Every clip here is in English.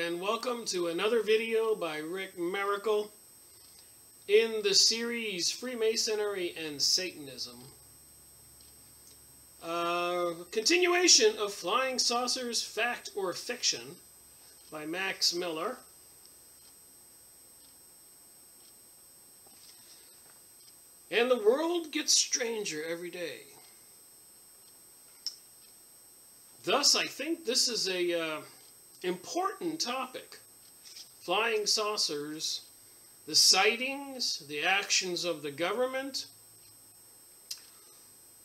and welcome to another video by Rick Miracle in the series Freemasonry and Satanism. Continuation of Flying Saucers, Fact or Fiction by Max Miller. And the world gets stranger every day. Thus, I think this is a important topic. Flying saucers, the sightings, the actions of the government.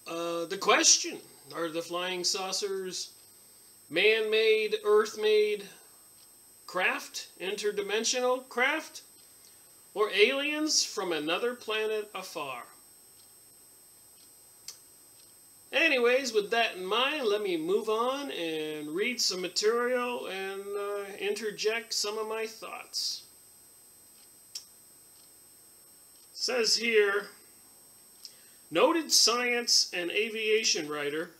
The question, are the flying saucers man-made, earth-made craft, interdimensional craft, or aliens from another planet afar? Anyways, with that in mind, let me move on and read some material and interject some of my thoughts. It says here, noted science and aviation writer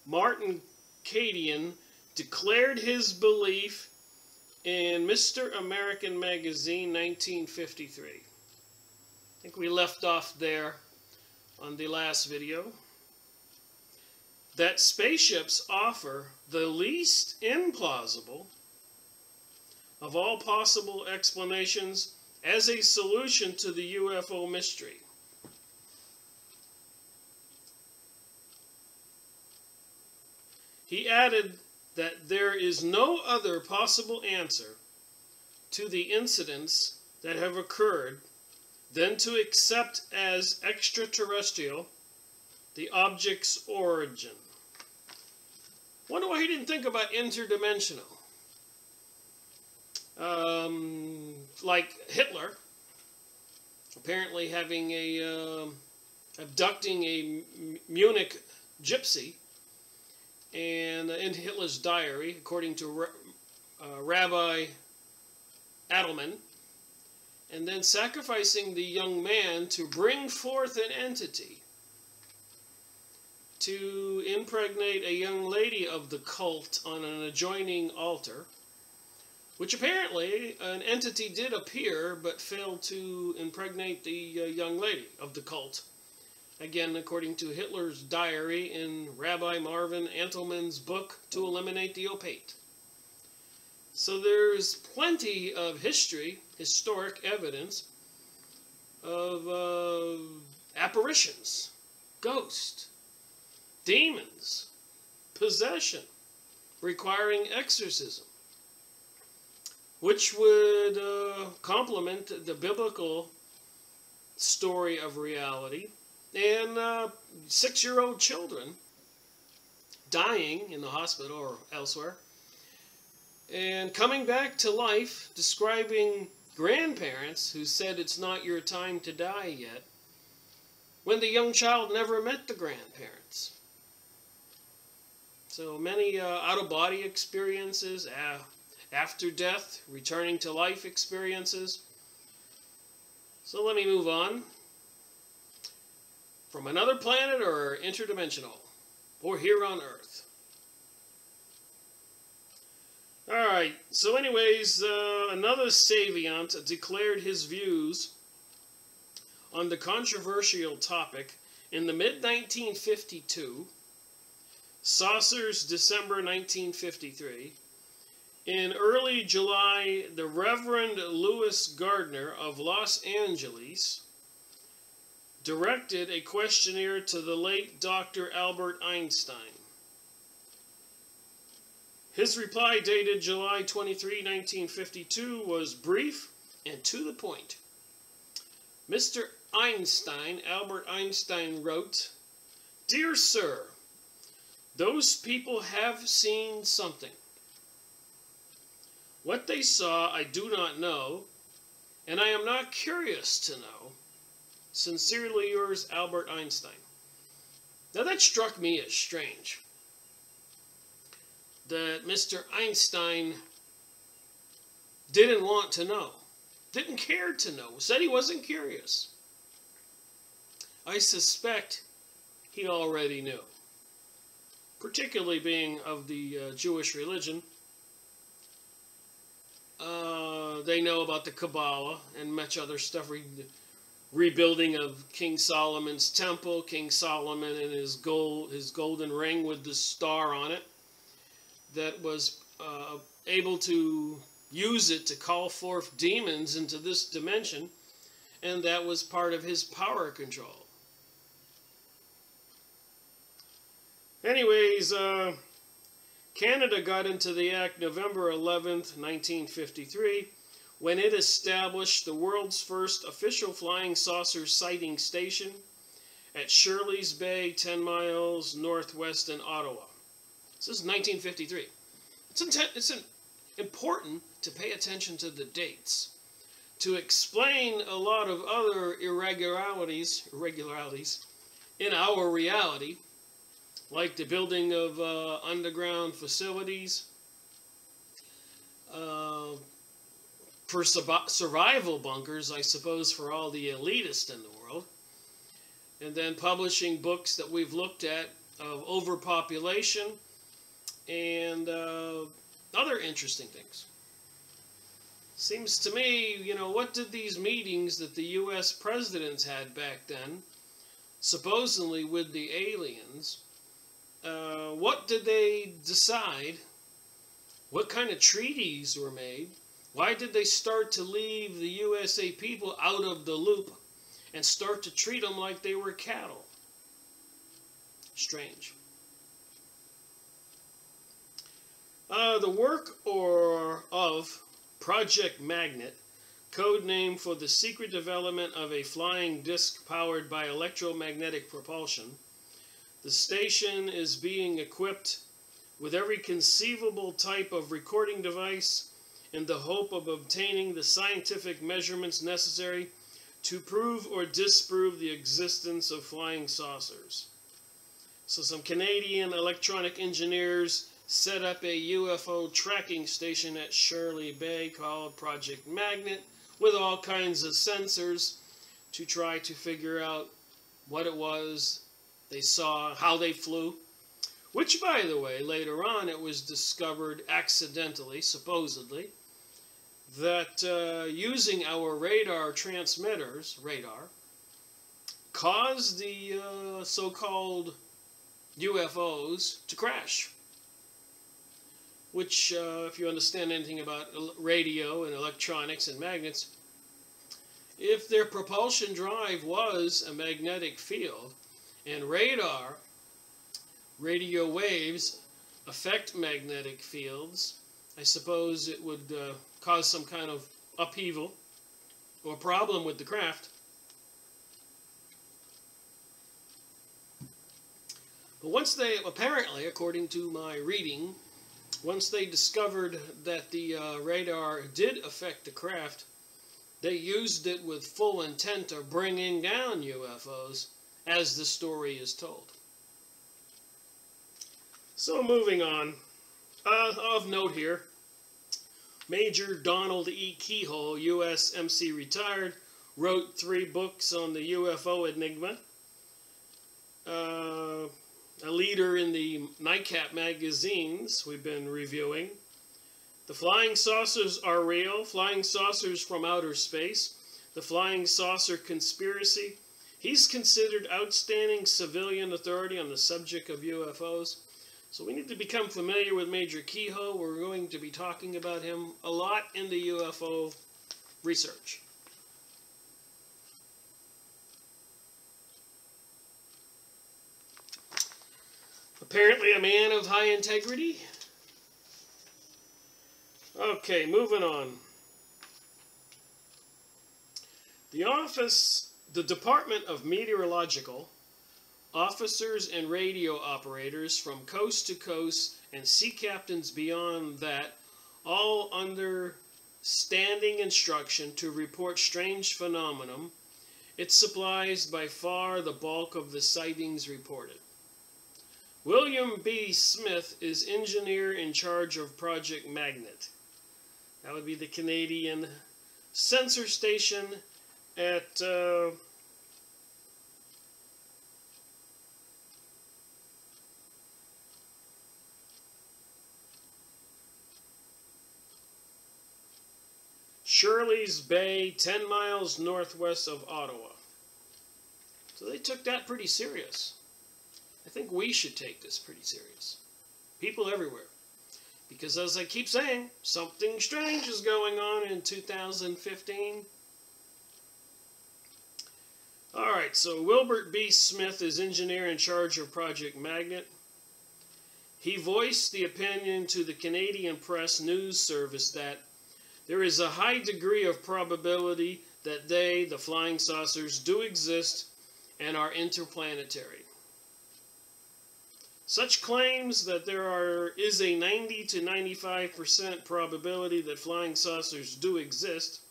Martin Cadian declared his belief in Mr. American Magazine 1953. I think we left off there on the last video. That spaceships offer the least implausible of all possible explanations as a solution to the UFO mystery. He added that there is no other possible answer to the incidents that have occurred than to accept as extraterrestrial the object's origin. Wonder why he didn't think about interdimensional. Like Hitler, apparently having abducting a Munich gypsy, and in Hitler's diary, according to Rabbi Adelman, and then sacrificing the young man to bring forth an entity to impregnate a young lady of the cult on an adjoining altar, which apparently an entity did appear but failed to impregnate the young lady of the cult. Again, according to Hitler's diary in Rabbi Marvin Antelman's book, To Eliminate the Opate. So there's plenty of historic evidence of apparitions, ghosts, demons, possession, requiring exorcism, which would complement the biblical story of reality, and 6-year-old children dying in the hospital or elsewhere, and coming back to life, describing grandparents who said it's not your time to die yet, when the young child never met the grandparents. So many out-of-body experiences, after death, returning to life experiences. So let me move on. From another planet or interdimensional, or here on Earth. Alright, so anyways, another savant declared his views on the controversial topic in the mid-1952, Saucers, December 1953. In early July, the Reverend Louis Gardner of Los Angeles directed a questionnaire to the late Dr. Albert Einstein. His reply, dated July 23, 1952, was brief and to the point. Mr. Einstein, Albert Einstein, wrote, "Dear Sir, those people have seen something. What they saw I do not know, and I am not curious to know. Sincerely yours, Albert Einstein." Now that struck me as strange. That Mr. Einstein didn't want to know. Didn't care to know. Said he wasn't curious. I suspect he already knew. particularly being of the Jewish religion. They know about the Kabbalah and much other stuff. Rebuilding of King Solomon's temple, King Solomon and his golden ring with the star on it, that was able to use it to call forth demons into this dimension, and that was part of his power control. Anyways, Canada got into the act November 11th, 1953, when it established the world's first official flying saucer sighting station at Shirley's Bay, 10 miles northwest in Ottawa. This is 1953. It's important to pay attention to the dates to explain a lot of other irregularities in our reality, like the building of underground facilities for survival bunkers, I suppose, for all the elitists in the world, and then publishing books that we've looked at of overpopulation and other interesting things. Seems to me, you know, what did these meetings that the U.S. presidents had back then, supposedly with the aliens, what did they decide? What kind of treaties were made? Why did they start to leave the USA people out of the loop and start to treat them like they were cattle? Strange. The work of Project Magnet, code name for the secret development of a flying disc powered by electromagnetic propulsion. The station is being equipped with every conceivable type of recording device in the hope of obtaining the scientific measurements necessary to prove or disprove the existence of flying saucers. So some Canadian electronic engineers set up a UFO tracking station at Shirley Bay called Project Magnet with all kinds of sensors to try to figure out what it was they saw, how they flew, which, by the way, later on it was discovered accidentally, supposedly, that using our radar transmitters, caused the so-called UFOs to crash. Which, if you understand anything about radio and electronics and magnets, if their propulsion drive was a magnetic field, and radio waves affect magnetic fields, I suppose it would cause some kind of upheaval or problem with the craft. But once they, apparently, according to my reading, once they discovered that the radar did affect the craft, they used it with full intent of bringing down UFOs, as the story is told. So moving on, of note here, Major Donald E. Keyhole, U.S. MC retired, wrote 3 books on the UFO enigma. A leader in the Nightcap magazines we've been reviewing. The Flying Saucers Are Real, Flying Saucers from Outer Space, The Flying Saucer Conspiracy. He's considered outstanding civilian authority on the subject of UFOs. So we need to become familiar with Major Keyhole. We're going to be talking about him a lot in the UFO research. Apparently a man of high integrity. Okay, moving on. The Department of Meteorological officers and radio operators from coast to coast and sea captains beyond that, all under standing instruction to report strange phenomenon. It supplies by far the bulk of the sightings reported. William B. Smith is engineer in charge of Project Magnet. That would be the Canadian sensor station at Shirley's Bay, 10 miles northwest of Ottawa. So they took that pretty serious. I think we should take this pretty serious. People everywhere. Because as I keep saying, something strange is going on in 2015. Alright, so Wilbert B. Smith is engineer in charge of Project Magnet. He voiced the opinion to the Canadian Press News Service that there is a high degree of probability that they, the flying saucers, do exist and are interplanetary. Such claims that there is a 90 to 95% probability that flying saucers do exist,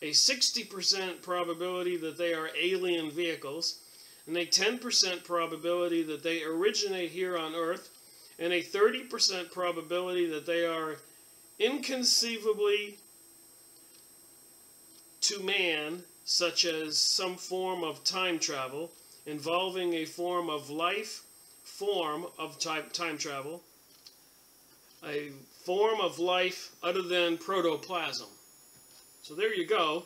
a 60% probability that they are alien vehicles, and a 10% probability that they originate here on Earth, and a 30% probability that they are inconceivably to man, such as some form of time travel, involving a form of time travel, a form of life other than protoplasm. So there you go.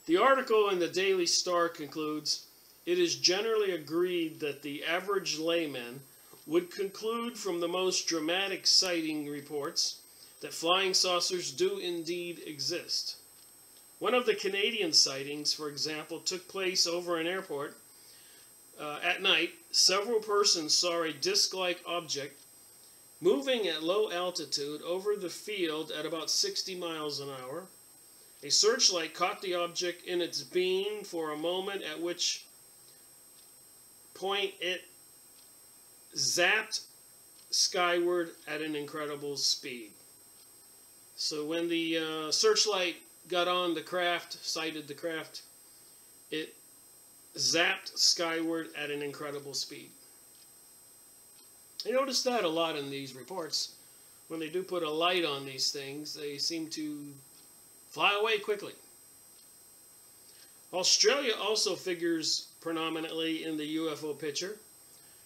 The article in the Daily Star concludes, it is generally agreed that the average layman would conclude from the most dramatic sighting reports that flying saucers do indeed exist. One of the Canadian sightings, for example, took place over an airport. At night, several persons saw a disc-like object moving at low altitude over the field at about 60 miles an hour. A searchlight caught the object in its beam for a moment, at which point it zapped skyward at an incredible speed. So when the searchlight got on the craft, sighted the craft, it zapped skyward at an incredible speed. I noticed that a lot in these reports. When they do put a light on these things, they seem to fly away quickly. Australia also figures predominantly in the UFO picture.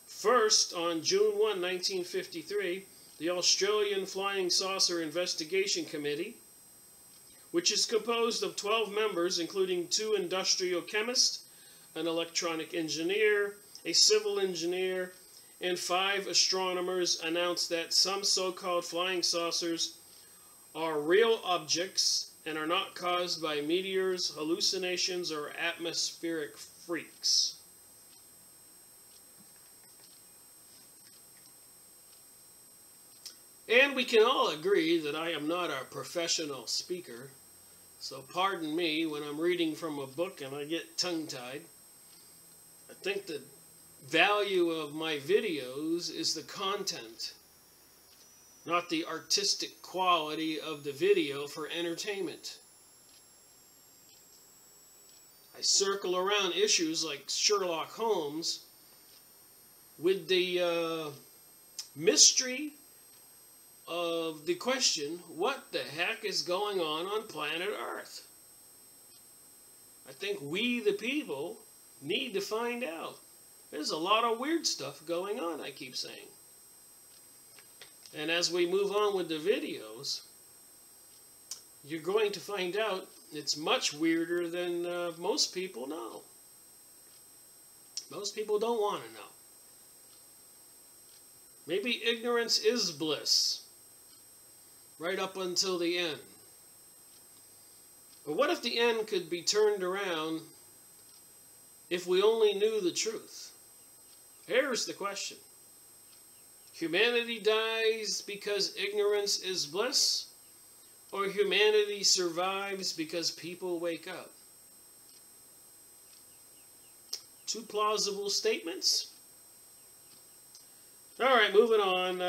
First, on June 1, 1953, the Australian Flying Saucer Investigation Committee, which is composed of 12 members, including 2 industrial chemists, an electronic engineer, a civil engineer, and 5 astronomers, announced that some so-called flying saucers are real objects and are not caused by meteors, hallucinations, or atmospheric freaks. And we can all agree that I am not a professional speaker, so pardon me when I'm reading from a book and I get tongue-tied. I think the value of my videos is the content, not the artistic quality of the video for entertainment. I circle around issues like Sherlock Holmes with the mystery of the question, what the heck is going on planet Earth? I think we, the people, need to find out. There's a lot of weird stuff going on, I keep saying. And as we move on with the videos, you're going to find out it's much weirder than most people know. Most people don't want to know. Maybe ignorance is bliss, right up until the end. But what if the end could be turned around if we only knew the truth? Here's the question. Humanity dies because ignorance is bliss, or humanity survives because people wake up? Two plausible statements. All right, moving on.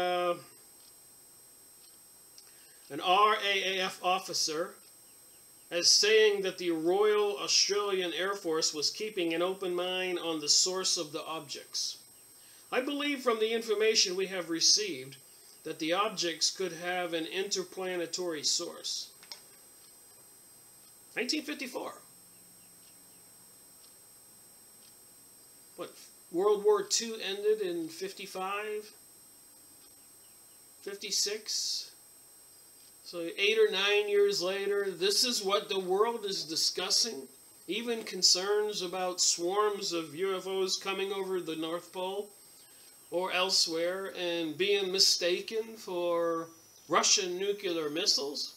An RAAF officer as saying that the Royal Australian Air Force was keeping an open mind on the source of the objects. I believe from the information we have received that the objects could have an interplanetary source. 1954. What, World War II ended in 55? 56? So 8 or 9 years later, this is what the world is discussing. Even concerns about swarms of UFOs coming over the North Pole or elsewhere and being mistaken for Russian nuclear missiles.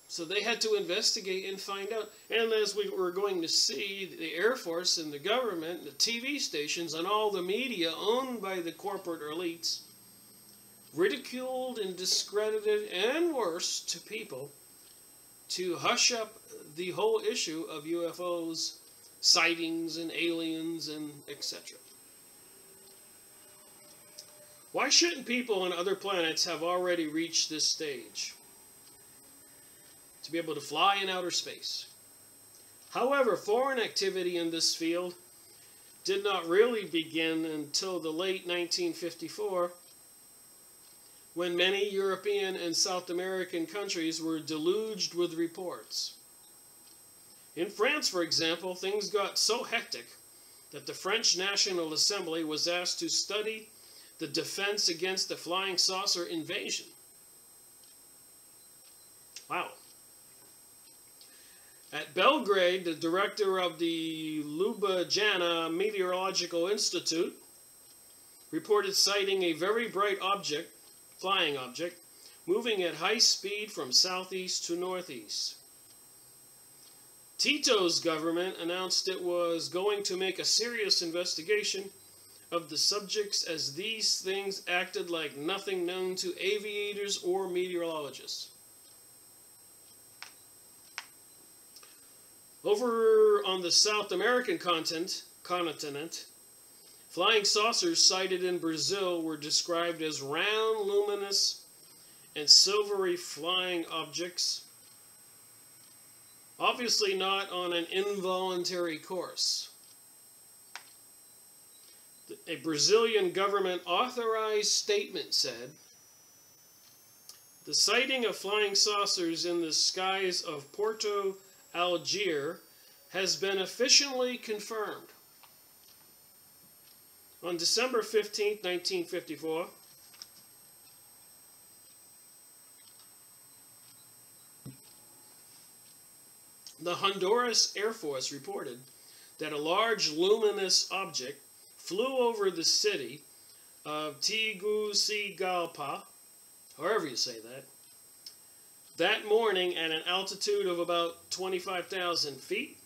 So they had to investigate and find out. And as we were going to see, the Air Force and the government, the TV stations, and all the media owned by the corporate elites ridiculed and discredited, and worse, to people to hush up the whole issue of UFOs, sightings, and aliens, and etc. Why shouldn't people on other planets have already reached this stage? To be able to fly in outer space. However, foreign activity in this field did not really begin until the late 1954, when many European and South American countries were deluged with reports. In France, for example, things got so hectic that the French National Assembly was asked to study the defense against the flying saucer invasion. Wow. At Belgrade, the director of the Ljubljana Meteorological Institute reported sighting a very bright object, flying object, moving at high speed from southeast to northeast. Tito's government announced it was going to make a serious investigation of the subjects, as these things acted like nothing known to aviators or meteorologists. Over on the South American continent, flying saucers sighted in Brazil were described as round, luminous, and silvery flying objects, obviously not on an involuntary course. A Brazilian government authorized statement said, "The sighting of flying saucers in the skies of Porto Alegre has been officially confirmed." On December 15, 1954, the Honduras Air Force reported that a large luminous object flew over the city of Tegucigalpa, however you say that morning at an altitude of about 25,000 feet.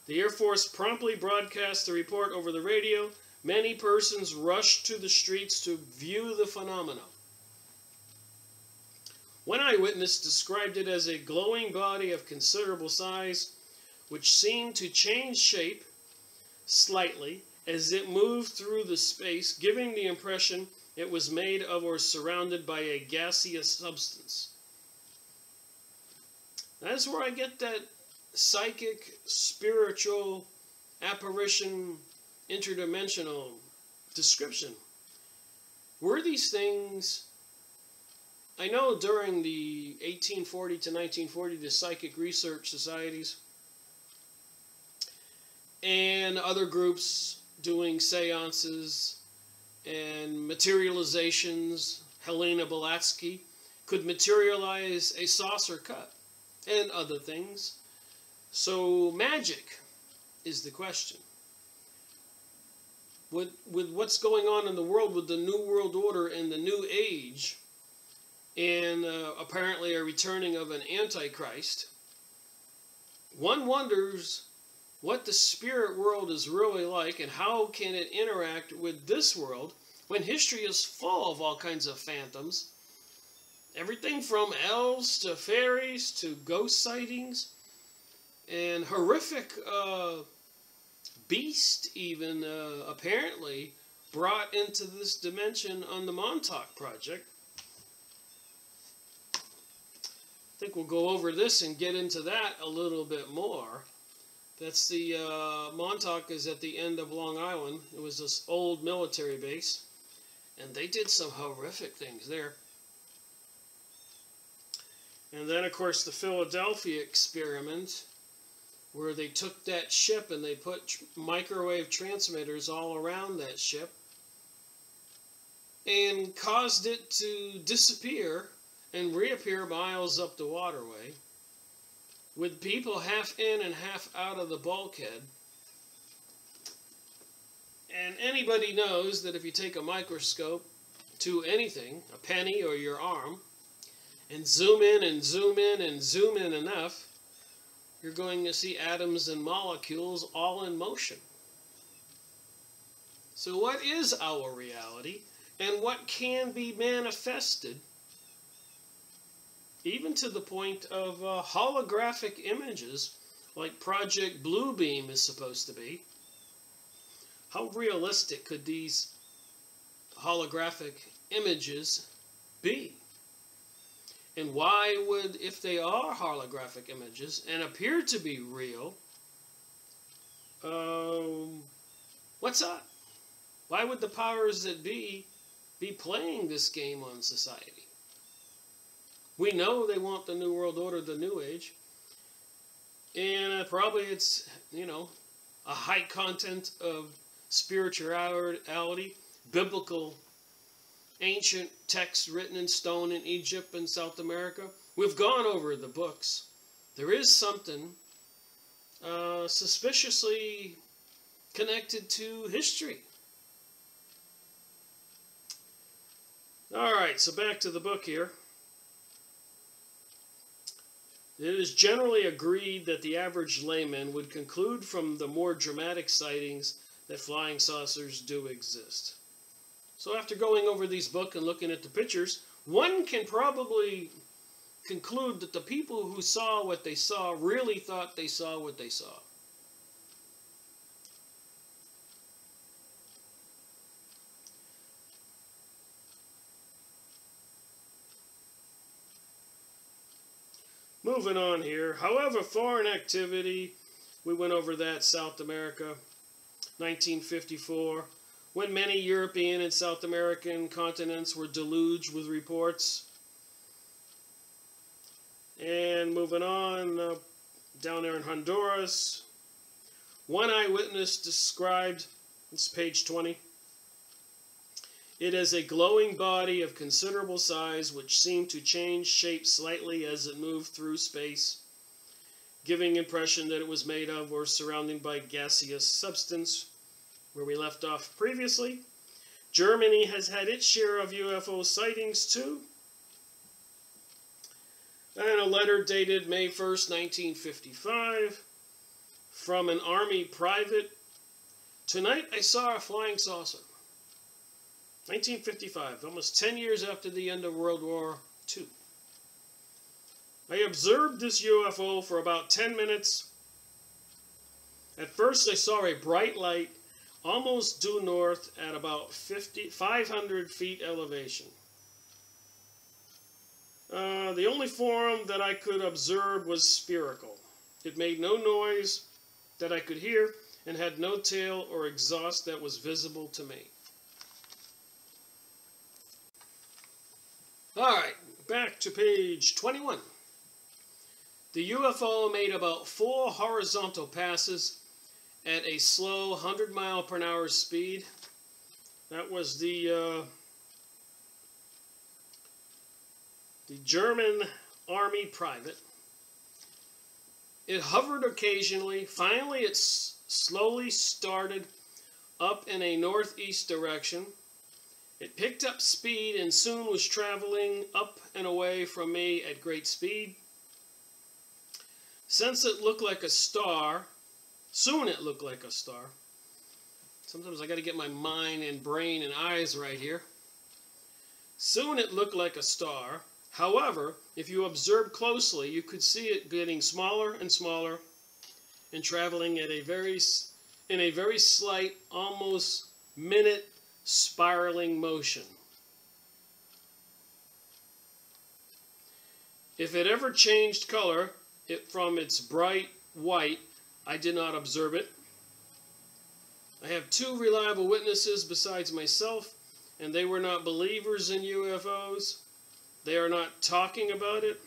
The Air Force promptly broadcast the report over the radio. Many persons rushed to the streets to view the phenomenon. One eyewitness described it as a glowing body of considerable size, which seemed to change shape slightly as it moved through the space, giving the impression it was made of or surrounded by a gaseous substance. That's where I get that psychic, spiritual, apparition, interdimensional description. Were these things... I know during the 1840 to 1940, the psychic research societies and other groups doing seances and materializations, Helena Blavatsky, could materialize a saucer cut and other things. So magic is the question. With what's going on in the world with the New World Order and the New Age, and apparently a returning of an Antichrist, one wonders what the spirit world is really like and how can it interact with this world when history is full of all kinds of phantoms. Everything from elves to fairies to ghost sightings and horrific beast even apparently brought into this dimension on the Montauk Project. I think we'll go over this and get into that a little bit more. That's the Montauk is at the end of Long Island. It was this old military base, and they did some horrific things there. And then, of course, the Philadelphia experiment, where they took that ship and they put microwave transmitters all around that ship. and caused it to disappear and reappear miles up the waterway, with people half in and half out of the bulkhead. And anybody knows that if you take a microscope to anything, a penny or your arm, and zoom in and zoom in and zoom in enough, you're going to see atoms and molecules all in motion. So what is our reality, and what can be manifested, even to the point of holographic images, like Project Bluebeam is supposed to be? How realistic could these holographic images be? And why would, if they are holographic images and appear to be real, what's up? Why would the powers that be playing this game on society? We know they want the New World Order, the New Age, and probably it's, you know, a high content of spirituality, biblical, ancient texts written in stone in Egypt and South America. We've gone over the books. There is something suspiciously connected to history. Alright, so back to the book here. It is generally agreed that the average layman would conclude from the more dramatic sightings that flying saucers do exist. So after going over these books and looking at the pictures, one can probably conclude that the people who saw what they saw really thought they saw what they saw. Moving on here. However, foreign activity, we went over that, South America, 1954, when many European and South American continents were deluged with reports. And moving on, down there in Honduras, one eyewitness described, this is page 20, it is a glowing body of considerable size which seemed to change shape slightly as it moved through space, giving impression that it was made of or surrounded by gaseous substance, where we left off previously. Germany has had its share of UFO sightings too. And a letter dated May 1st, 1955, from an Army private. Tonight I saw a flying saucer. 1955, almost 10 years after the end of World War II. I observed this UFO for about 10 minutes. At first I saw a bright light almost due north at about 500 feet elevation. The only form that I could observe was spherical. It made no noise that I could hear and had no tail or exhaust that was visible to me. Alright, back to page 21. The UFO made about 4 horizontal passes at a slow 100-mile-per-hour speed. That was the German Army private. It hovered occasionally. Finally, it slowly started up in a northeast direction. It picked up speed and soon was traveling up and away from me at great speed. Since it looked like a star, soon it looked like a star. Sometimes I got to get my mind and brain and eyes right here. Soon it looked like a star. However, if you observe closely, you could see it getting smaller and smaller and traveling at in a very slight, almost minute spiraling motion. If it ever changed color from its bright white, I did not observe it. I have 2 reliable witnesses besides myself, and they were not believers in UFOs. They are not talking about it.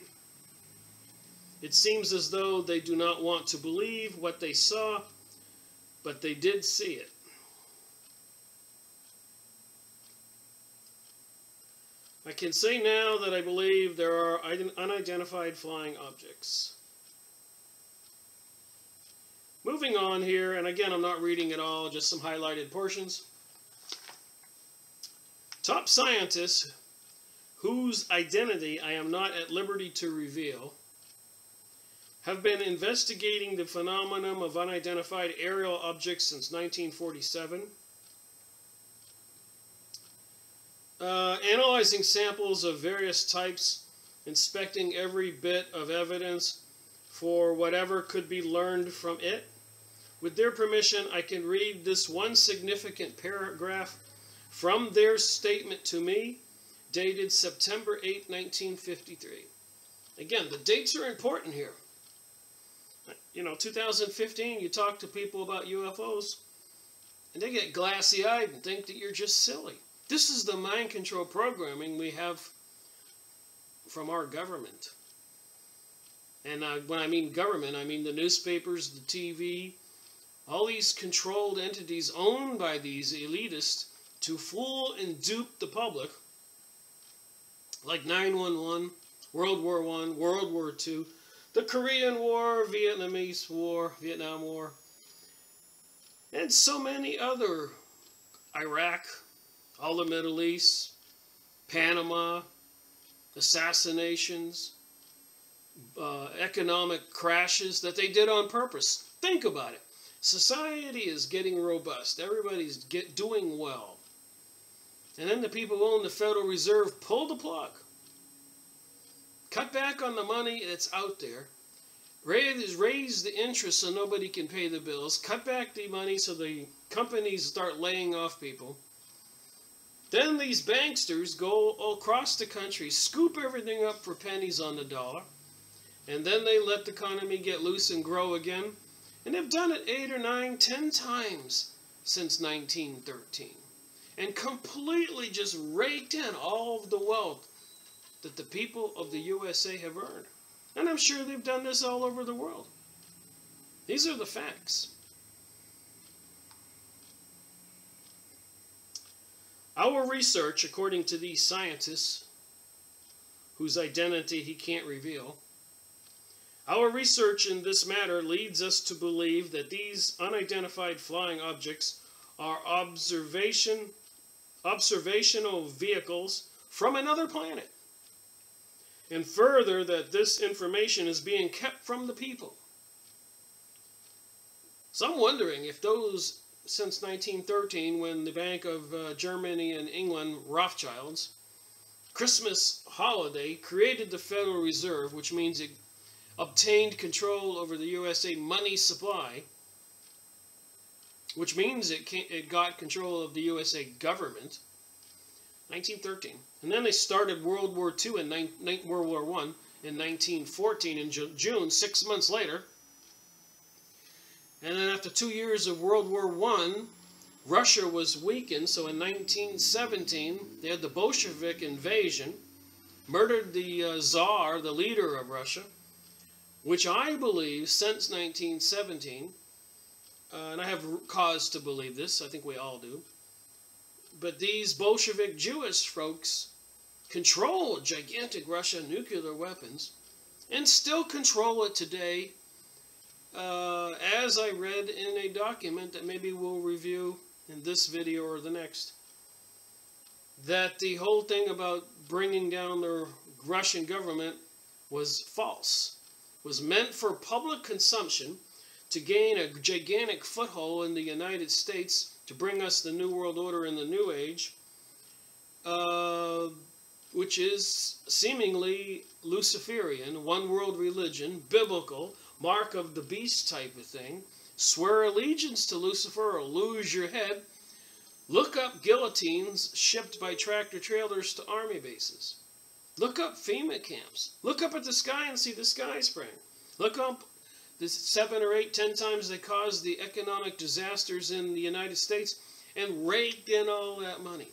It seems as though they do not want to believe what they saw, but they did see it. I can say now that I believe there are unidentified flying objects. Moving on here, and again, I'm not reading it all, just some highlighted portions. Top scientists whose identity I am not at liberty to reveal have been investigating the phenomenon of unidentified aerial objects since 1947. Analyzing samples of various types, inspecting every bit of evidence for whatever could be learned from it. With their permission, I can read this one significant paragraph from their statement to me, dated September 8, 1953. Again, the dates are important here. You know, 2015, you talk to people about UFOs, and they get glassy-eyed and think that you're just silly. This is the mind control programming we have from our government. And when I mean government, I mean the newspapers, the TV, all these controlled entities owned by these elitists to fool and dupe the public, like 9/11, World War I, World War II, the Korean War, Vietnamese War, Vietnam War, and so many other, Iraq, all the Middle East, Panama, assassinations, economic crashes that they did on purpose. Think about it. Society is getting robust. Everybody's doing well. And then the people who own the Federal Reserve pull the plug. Cut back on the money that's out there. Raise the interest so nobody can pay the bills. Cut back the money so the companies start laying off people. Then these banksters go across the country, scoop everything up for pennies on the dollar, and then they let the economy get loose and grow again. And they've done it 8 or 9, 10 times since 1913. And completely just raked in all of the wealth that the people of the USA have earned. And I'm sure they've done this all over the world. These are the facts. Our research, according to these scientists, whose identity he can't reveal, our research in this matter leads us to believe that these unidentified flying objects are observational vehicles from another planet. And further, that this information is being kept from the people. So I'm wondering if those, since 1913, when the Bank of Germany and England, Rothschilds, Christmas holiday, created the Federal Reserve, which means it obtained control over the USA money supply, which means it got control of the USA government, 1913. And then they started World War II and World War I in 1914 in June, 6 months later. And then after 2 years of World War I, Russia was weakened, so in 1917 they had the Bolshevik invasion, murdered the Tsar, the leader of Russia, which I believe since 1917, and I have cause to believe this, I think we all do, but these Bolshevik Jewish folks control gigantic Russian nuclear weapons and still control it today, as I read in a document that maybe we'll review in this video or the next, that the whole thing about bringing down the Russian government was false. Was meant for public consumption to gain a gigantic foothold in the United States to bring us the New World Order and the New Age, which is seemingly Luciferian, one world religion, biblical, mark of the beast type of thing. Swear allegiance to Lucifer or lose your head. Look up guillotines shipped by tractor trailers to army bases. Look up FEMA camps. Look up at the sky and see the sky spraying. Look up the 7 or 8, 10 times they caused the economic disasters in the United States and raked in all that money.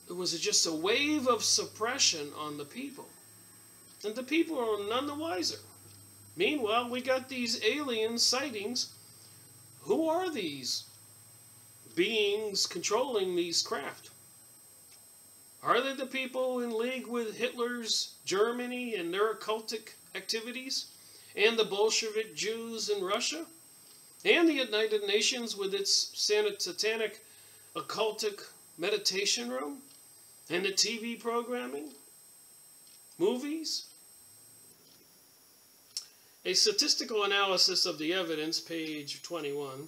It was just a wave of suppression on the people. And the people are none the wiser. Meanwhile, we got these alien sightings. Who are these beings controlling these craft? Are they the people in league with Hitler's Germany and their occultic activities? And the Bolshevik Jews in Russia? And the United Nations with its satanic occultic meditation room? And the TV programming? Movies? A statistical analysis of the evidence, page 21,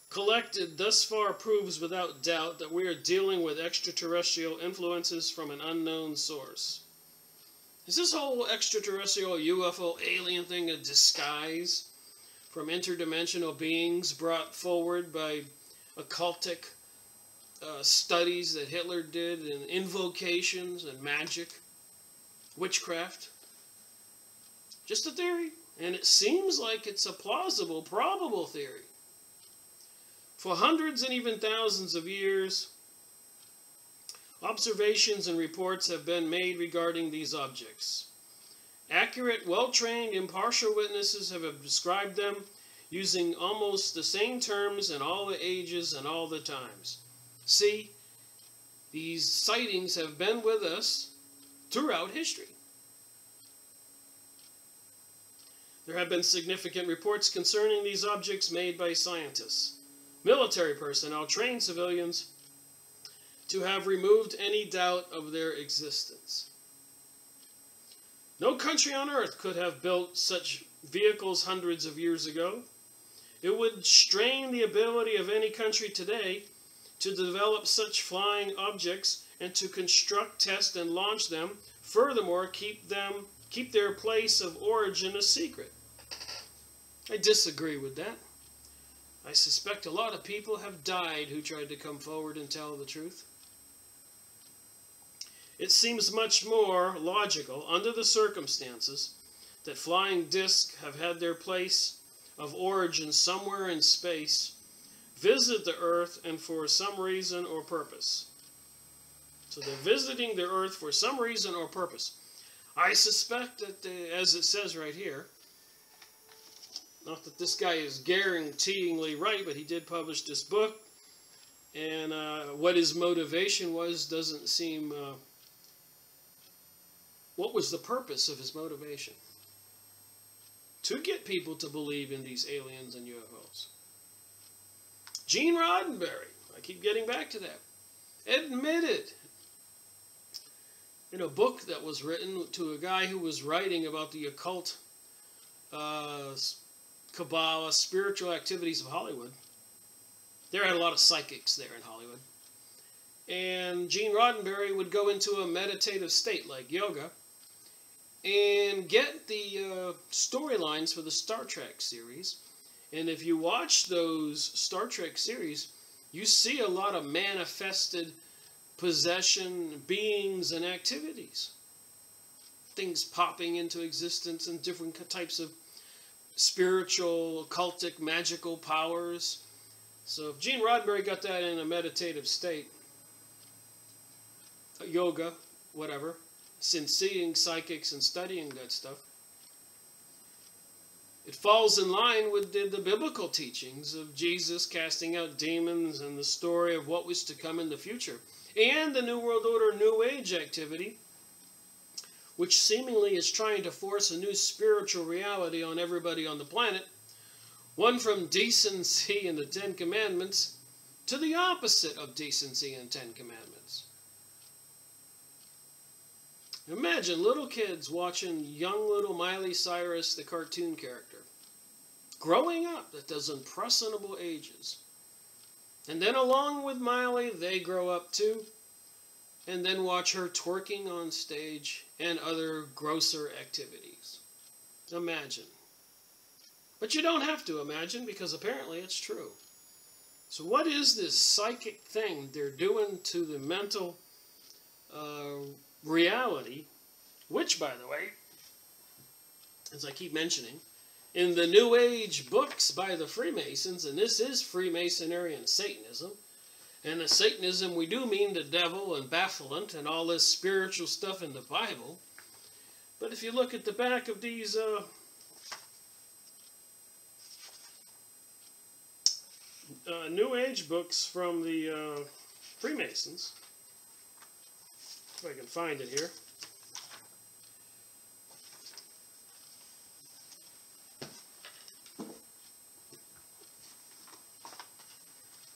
collected thus far proves without doubt that we are dealing with extraterrestrial influences from an unknown source. Is this whole extraterrestrial UFO alien thing a disguise from interdimensional beings brought forward by occultic studies that Hitler did, and invocations and magic, witchcraft? Just a theory, and it seems like it's a plausible, probable theory. For hundreds and even thousands of years, observations and reports have been made regarding these objects. Accurate, well-trained, impartial witnesses have described them using almost the same terms in all the ages and all the times. See, these sightings have been with us throughout history. There have been significant reports concerning these objects made by scientists, military personnel, trained civilians, to have removed any doubt of their existence. No country on earth could have built such vehicles hundreds of years ago. It would strain the ability of any country today to develop such flying objects and to construct, test, and launch them. Furthermore, keep their place of origin a secret. I disagree with that. I suspect a lot of people have died who tried to come forward and tell the truth. It seems much more logical, under the circumstances, that flying discs have had their place of origin somewhere in space, visit the Earth, and for some reason or purpose. So they're visiting the Earth for some reason or purpose. I suspect that, as it says right here, not that this guy is guaranteeingly right, but he did publish this book, and what his motivation was doesn't seem... what was the purpose of his motivation? To get people to believe in these aliens and UFOs. Gene Roddenberry, I keep getting back to that, admitted in a book that was written to a guy who was writing about the occult Kabbalah, spiritual activities of Hollywood. There had a lot of psychics there in Hollywood. And Gene Roddenberry would go into a meditative state like yoga and get the storylines for the Star Trek series. And if you watch those Star Trek series, you see a lot of manifested possession, beings, and activities. Things popping into existence and different types of spiritual, occultic, magical powers. So if Gene Roddenberry got that in a meditative state, yoga, whatever, since seeing psychics and studying that stuff, it falls in line with the biblical teachings of Jesus casting out demons and the story of what was to come in the future. And the New World Order, New Age activity, which seemingly is trying to force a new spiritual reality on everybody on the planet, one from decency and the Ten Commandments to the opposite of decency and Ten Commandments. Imagine little kids watching young little Miley Cyrus, the cartoon character, growing up at those impressionable ages. And then along with Miley, they grow up too, and then watch her twerking on stage and other grosser activities. Imagine. But you don't have to imagine, because apparently it's true. So what is this psychic thing they're doing to the mental reality, which, by the way, as I keep mentioning, in the New Age books by the Freemasons, and this is Freemasonry and Satanism, and the Satanism we do mean the devil and Baphomet and all this spiritual stuff in the Bible. But if you look at the back of these New Age books from the Freemasons, If I can find it here.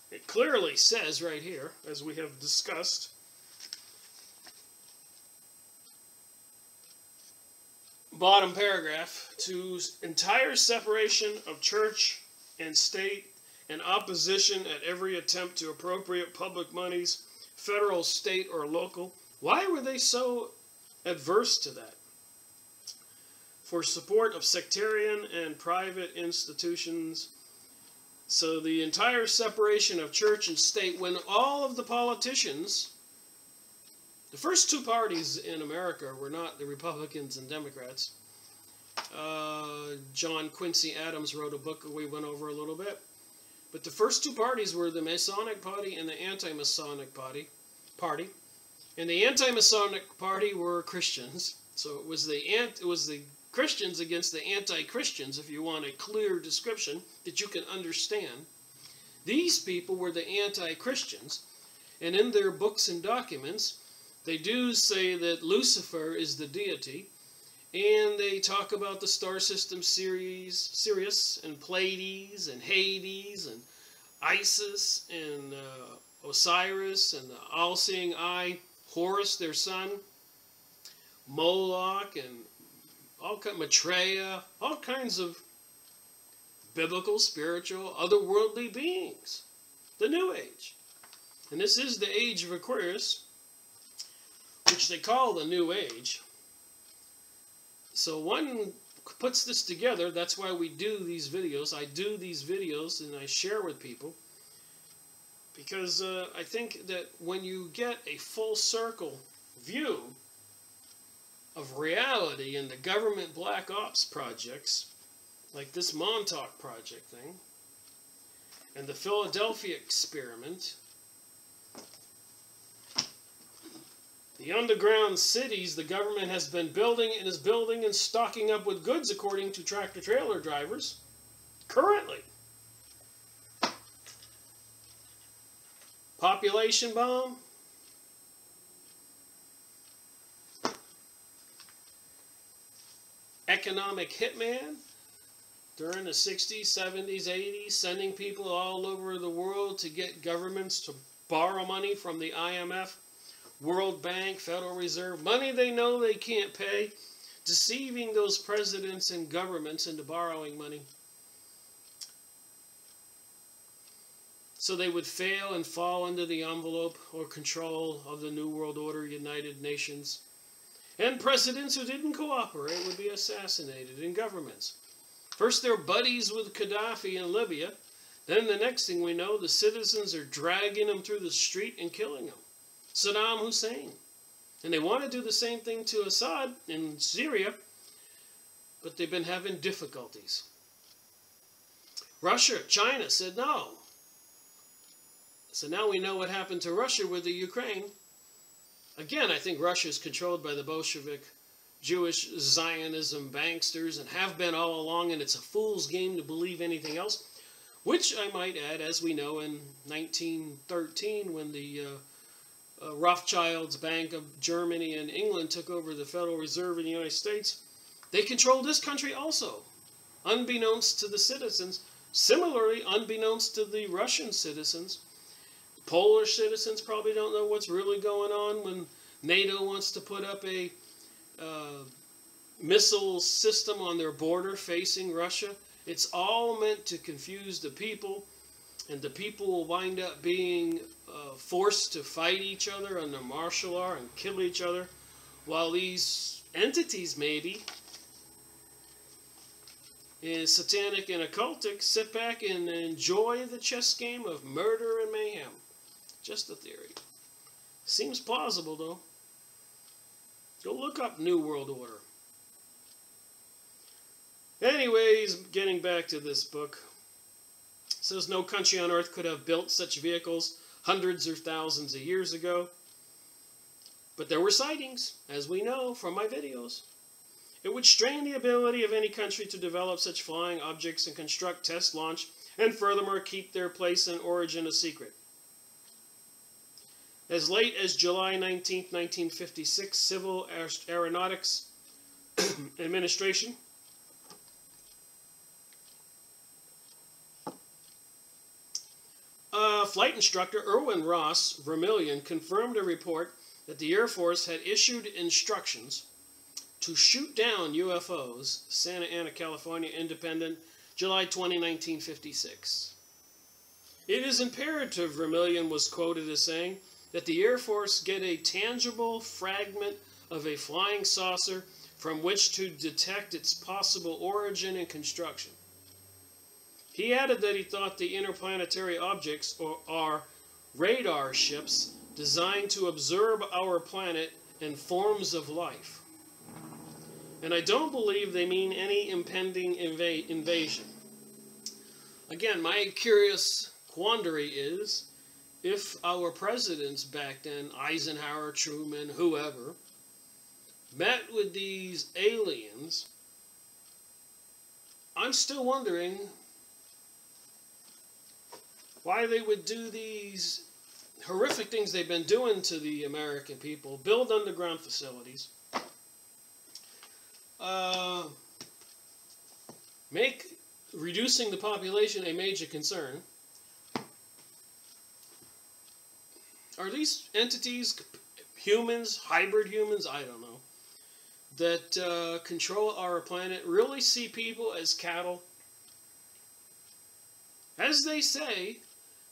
It clearly says right here, as we have discussed, bottom paragraph, to entire separation of church and state and opposition at every attempt to appropriate public monies, federal, state, or local. Why were they so adverse to that? For support of sectarian and private institutions. So the entire separation of church and state, when all of the politicians, the first two parties in America were not the Republicans and Democrats. John Quincy Adams wrote a book we went over a little bit. But the first two parties were the Masonic Party and the Anti-Masonic Party. And the Anti-Masonic Party were Christians. So it was the Christians against the anti-Christians, if you want a clear description that you can understand. These people were the anti-Christians, and in their books and documents, they do say that Lucifer is the deity, and they talk about the star system Sirius, and Pleiades, and Hades, and Isis, and Osiris, and the all-seeing eye, Horus, their son, Moloch, and Maitreya, all kinds of biblical, spiritual, otherworldly beings. The New Age. And this is the age of Aquarius, which they call the New Age. So one puts this together. That's why we do these videos. I do these videos and I share with people. Because I think that when you get a full circle view of reality in the government black ops projects, like this Montauk Project thing, and the Philadelphia experiment, the underground cities the government has been building and is building and stocking up with goods, according to tractor-trailer drivers, currently. Population bomb. Economic hitman during the 60s, 70s, 80s, sending people all over the world to get governments to borrow money from the IMF, World Bank, Federal Reserve, money they know they can't pay, deceiving those presidents and governments into borrowing money. So they would fail and fall under the envelope or control of the New World Order, United Nations. And presidents who didn't cooperate would be assassinated in governments. First they're buddies with Gaddafi in Libya. Then the next thing we know, the citizens are dragging them through the street and killing them. Saddam Hussein. And they want to do the same thing to Assad in Syria, but they've been having difficulties. Russia, China said no. So now we know what happened to Russia with the Ukraine. Again, I think Russia is controlled by the Bolshevik, Jewish Zionism banksters and have been all along, and it's a fool's game to believe anything else, which I might add, as we know, in 1913 when the Rothschilds Bank of Germany and England took over the Federal Reserve in the United States, they controlled this country also, unbeknownst to the citizens. Similarly, unbeknownst to the Russian citizens. Polish citizens probably don't know what's really going on when NATO wants to put up a missile system on their border facing Russia. It's all meant to confuse the people, and the people will wind up being forced to fight each other under martial law and kill each other, while these entities maybe, satanic and occultic, sit back and enjoy the chess game of murder and mayhem. Just a theory. Seems plausible, though. Go look up New World Order. Anyways, getting back to this book. It says no country on earth could have built such vehicles hundreds or thousands of years ago. But there were sightings, as we know from my videos. It would strain the ability of any country to develop such flying objects and construct, test, launch, and furthermore keep their place and origin a secret. As late as July 19, 1956, Civil Aeronautics Administration flight instructor Erwin Ross Vermillion confirmed a report that the Air Force had issued instructions to shoot down UFOs, Santa Ana, California, Independent, July 20, 1956. It is imperative, Vermillion was quoted as saying, that the Air Force get a tangible fragment of a flying saucer from which to detect its possible origin and construction. He added that he thought the interplanetary objects are radar ships designed to observe our planet and forms of life. And I don't believe they mean any impending invasion. Again, my curious quandary is, if our presidents back then, Eisenhower, Truman, whoever, met with these aliens, I'm still wondering why they would do these horrific things they've been doing to the American people, build underground facilities, make reducing the population a major concern. Are these entities humans, hybrid humans, I don't know, that control our planet, really see people as cattle? As they say,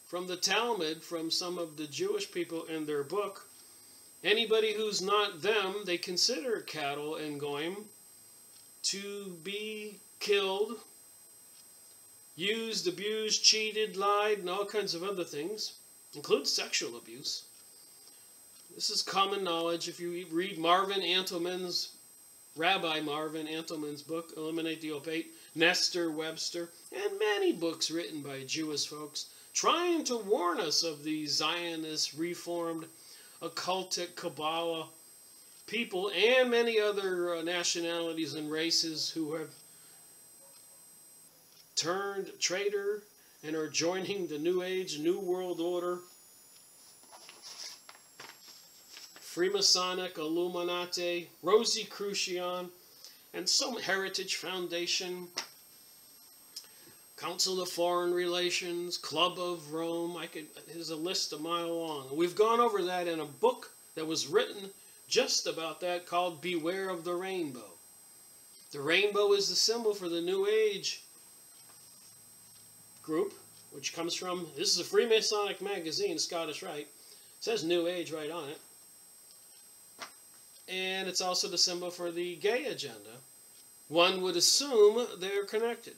from the Talmud, from some of the Jewish people in their book, anybody who's not them, they consider cattle and goyim to be killed, used, abused, cheated, lied, and all kinds of other things, includes sexual abuse. This is common knowledge. If you read Rabbi Marvin Antelman's book, Eliminate the Opaque, Nestor Webster, and many books written by Jewish folks trying to warn us of these Zionist, reformed, occultic, Kabbalah people, and many other nationalities and races who have turned traitor and are joining the New Age, New World Order, Freemasonic, Illuminati, Rosicrucian, and some Heritage Foundation, Council of Foreign Relations, Club of Rome. There's a list a mile long. We've gone over that in a book that was written just about that called Beware of the Rainbow. The rainbow is the symbol for the New Age group, which comes from, this is a Freemasonic magazine, Scottish Rite. It says New Age right on it. And it's also the symbol for the gay agenda. One would assume they're connected.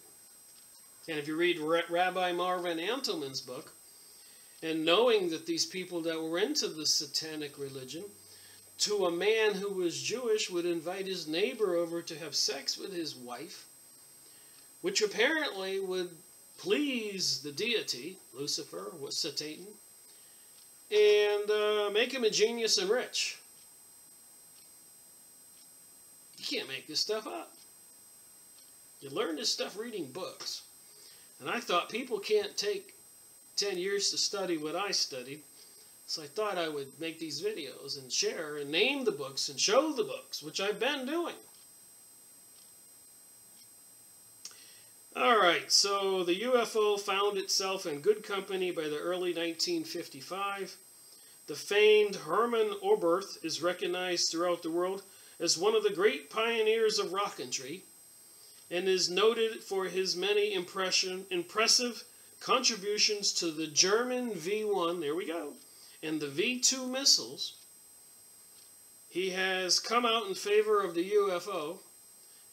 And if you read Rabbi Marvin Antelman's book, and knowing that these people that were into the satanic religion, to a man who was Jewish would invite his neighbor over to have sex with his wife, which apparently would please the deity, Lucifer, Satan, and make him a genius and rich. You can't make this stuff up. You learn this stuff reading books. And I thought people can't take 10 years to study what I studied. So I thought I would make these videos and share and name the books and show the books, which I've been doing. Alright, so the UFO found itself in good company by the early 1955. The famed Herman Oberth is recognized throughout the world as one of the great pioneers of rocketry, and is noted for his many impressive contributions to the German V-1, there we go, and the V-2 missiles. He has come out in favor of the UFO,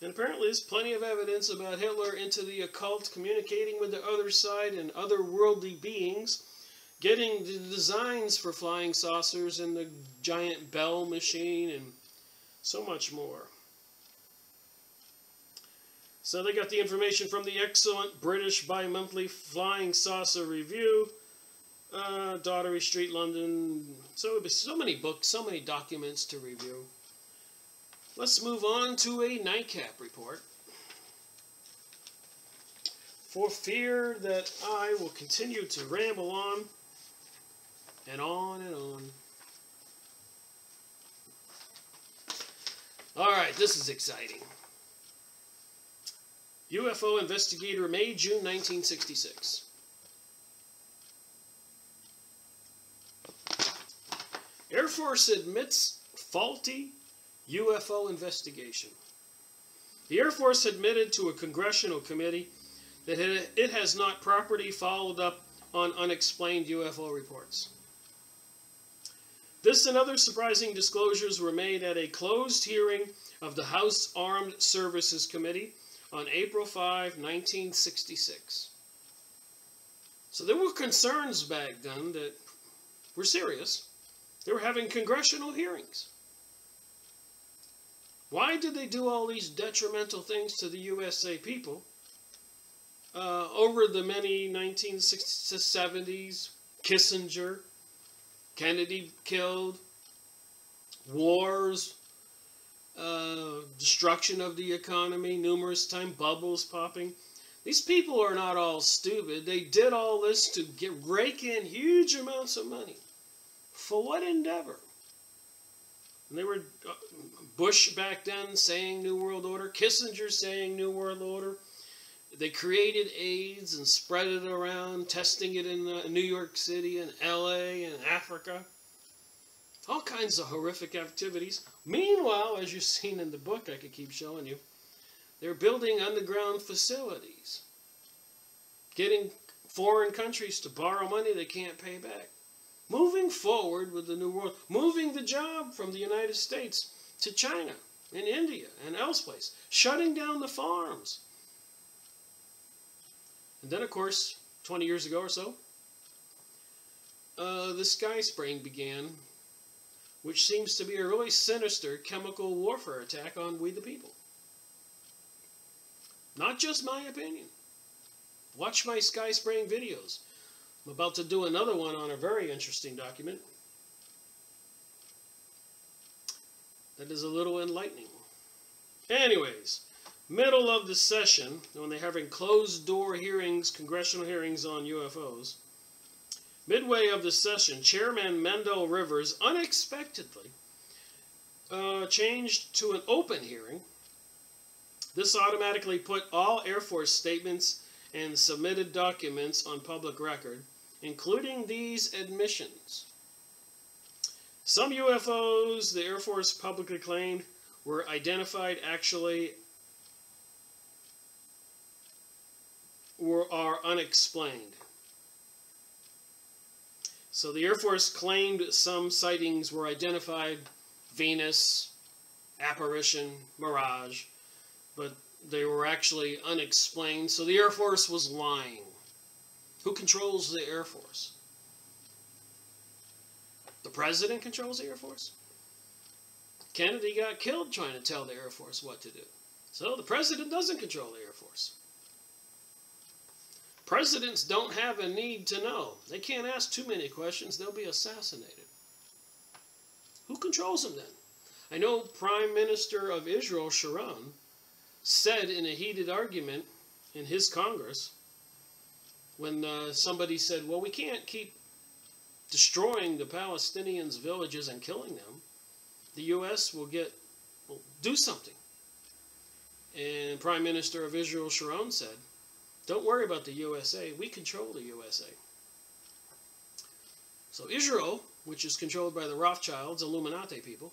and apparently there's plenty of evidence about Hitler into the occult, communicating with the other side and other worldly beings, getting the designs for flying saucers and the giant bell machine and so much more. So they got the information from the excellent British bi-monthly Flying Saucer Review, Daughtery Street, London. So it would be so many books, so many documents to review. Let's move on to a nightcap report. For fear that I will continue to ramble on and on and on. Alright, this is exciting. UFO investigator, May, June 1966. Air Force admits faulty UFO investigation. The Air Force admitted to a congressional committee that it has not properly followed up on unexplained UFO reports. This and other surprising disclosures were made at a closed hearing of the House Armed Services Committee on April 5, 1966. So there were concerns back then that were serious. They were having congressional hearings. Why did they do all these detrimental things to the USA people over the many 1960s to 70s? Kissinger, Kennedy killed, wars, destruction of the economy, numerous times, bubbles popping. These people are not all stupid. They did all this to rake in huge amounts of money. For what endeavor? And they were Bush back then saying New World Order, Kissinger saying New World Order. They created AIDS and spread it around, testing it in New York City and LA and Africa. All kinds of horrific activities. Meanwhile, as you've seen in the book, I could keep showing you, they're building underground facilities, getting foreign countries to borrow money they can't pay back. Moving forward with the New World, moving the job from the United States to China and India and elsewhere, shutting down the farms. And then, of course, 20 years ago or so, the sky spraying began, which seems to be a really sinister chemical warfare attack on we the people. Not just my opinion. Watch my sky spraying videos. I'm about to do another one on a very interesting document that is a little enlightening. Anyways, middle of the session, when they're having closed-door hearings, congressional hearings on UFOs, midway of the session, Chairman Mendel Rivers unexpectedly changed to an open hearing. This automatically put all Air Force statements and submitted documents on public record, including these admissions. Some UFOs the Air Force publicly claimed were identified actually are unexplained. So the Air Force claimed some sightings were identified, Venus, apparition, mirage, but they were actually unexplained. So the Air Force was lying. Who controls the Air Force? The President controls the Air Force? Kennedy got killed trying to tell the Air Force what to do. So the President doesn't control the Air Force. Presidents don't have a need to know. They can't ask too many questions. They'll be assassinated. Who controls them then? I know Prime Minister of Israel, Sharon, said in a heated argument in his Congress, when somebody said, well, we can't keep destroying the Palestinians' villages and killing them. The U.S. will do something. And Prime Minister of Israel, Sharon, said, don't worry about the USA. We control the USA. So Israel, which is controlled by the Rothschilds, Illuminati people,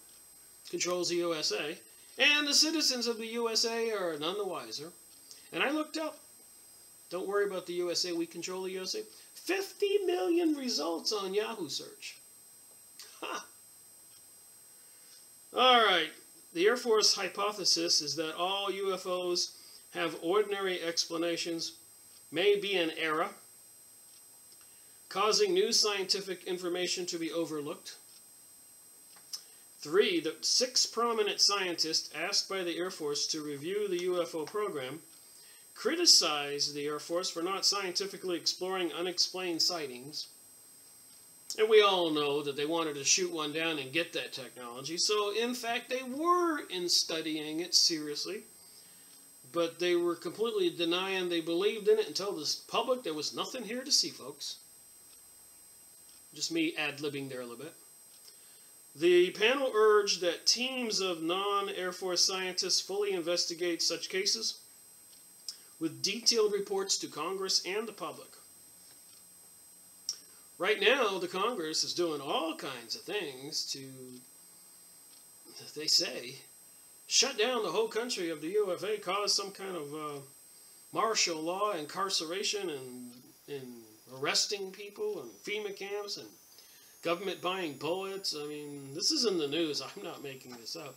controls the USA. And the citizens of the USA are none the wiser. And I looked up, don't worry about the USA, we control the USA. 50 million results on Yahoo search. Ha! All right. The Air Force hypothesis is that all UFOs have ordinary explanations, may be an error, causing new scientific information to be overlooked. 3, the 6 prominent scientists asked by the Air Force to review the UFO program criticized the Air Force for not scientifically exploring unexplained sightings. And we all know that they wanted to shoot one down and get that technology. So, in fact, they were studying it seriously. But they were completely denying they believed in it and told the public there was nothing here to see, folks. Just me ad-libbing there a little bit. The panel urged that teams of non-Air Force scientists fully investigate such cases with detailed reports to Congress and the public. Right now, the Congress is doing all kinds of things to, they say, shut down the whole country of the UFA, cause some kind of martial law, incarceration, and arresting people, and FEMA camps, and government buying bullets. I mean, this is in the news. I'm not making this up.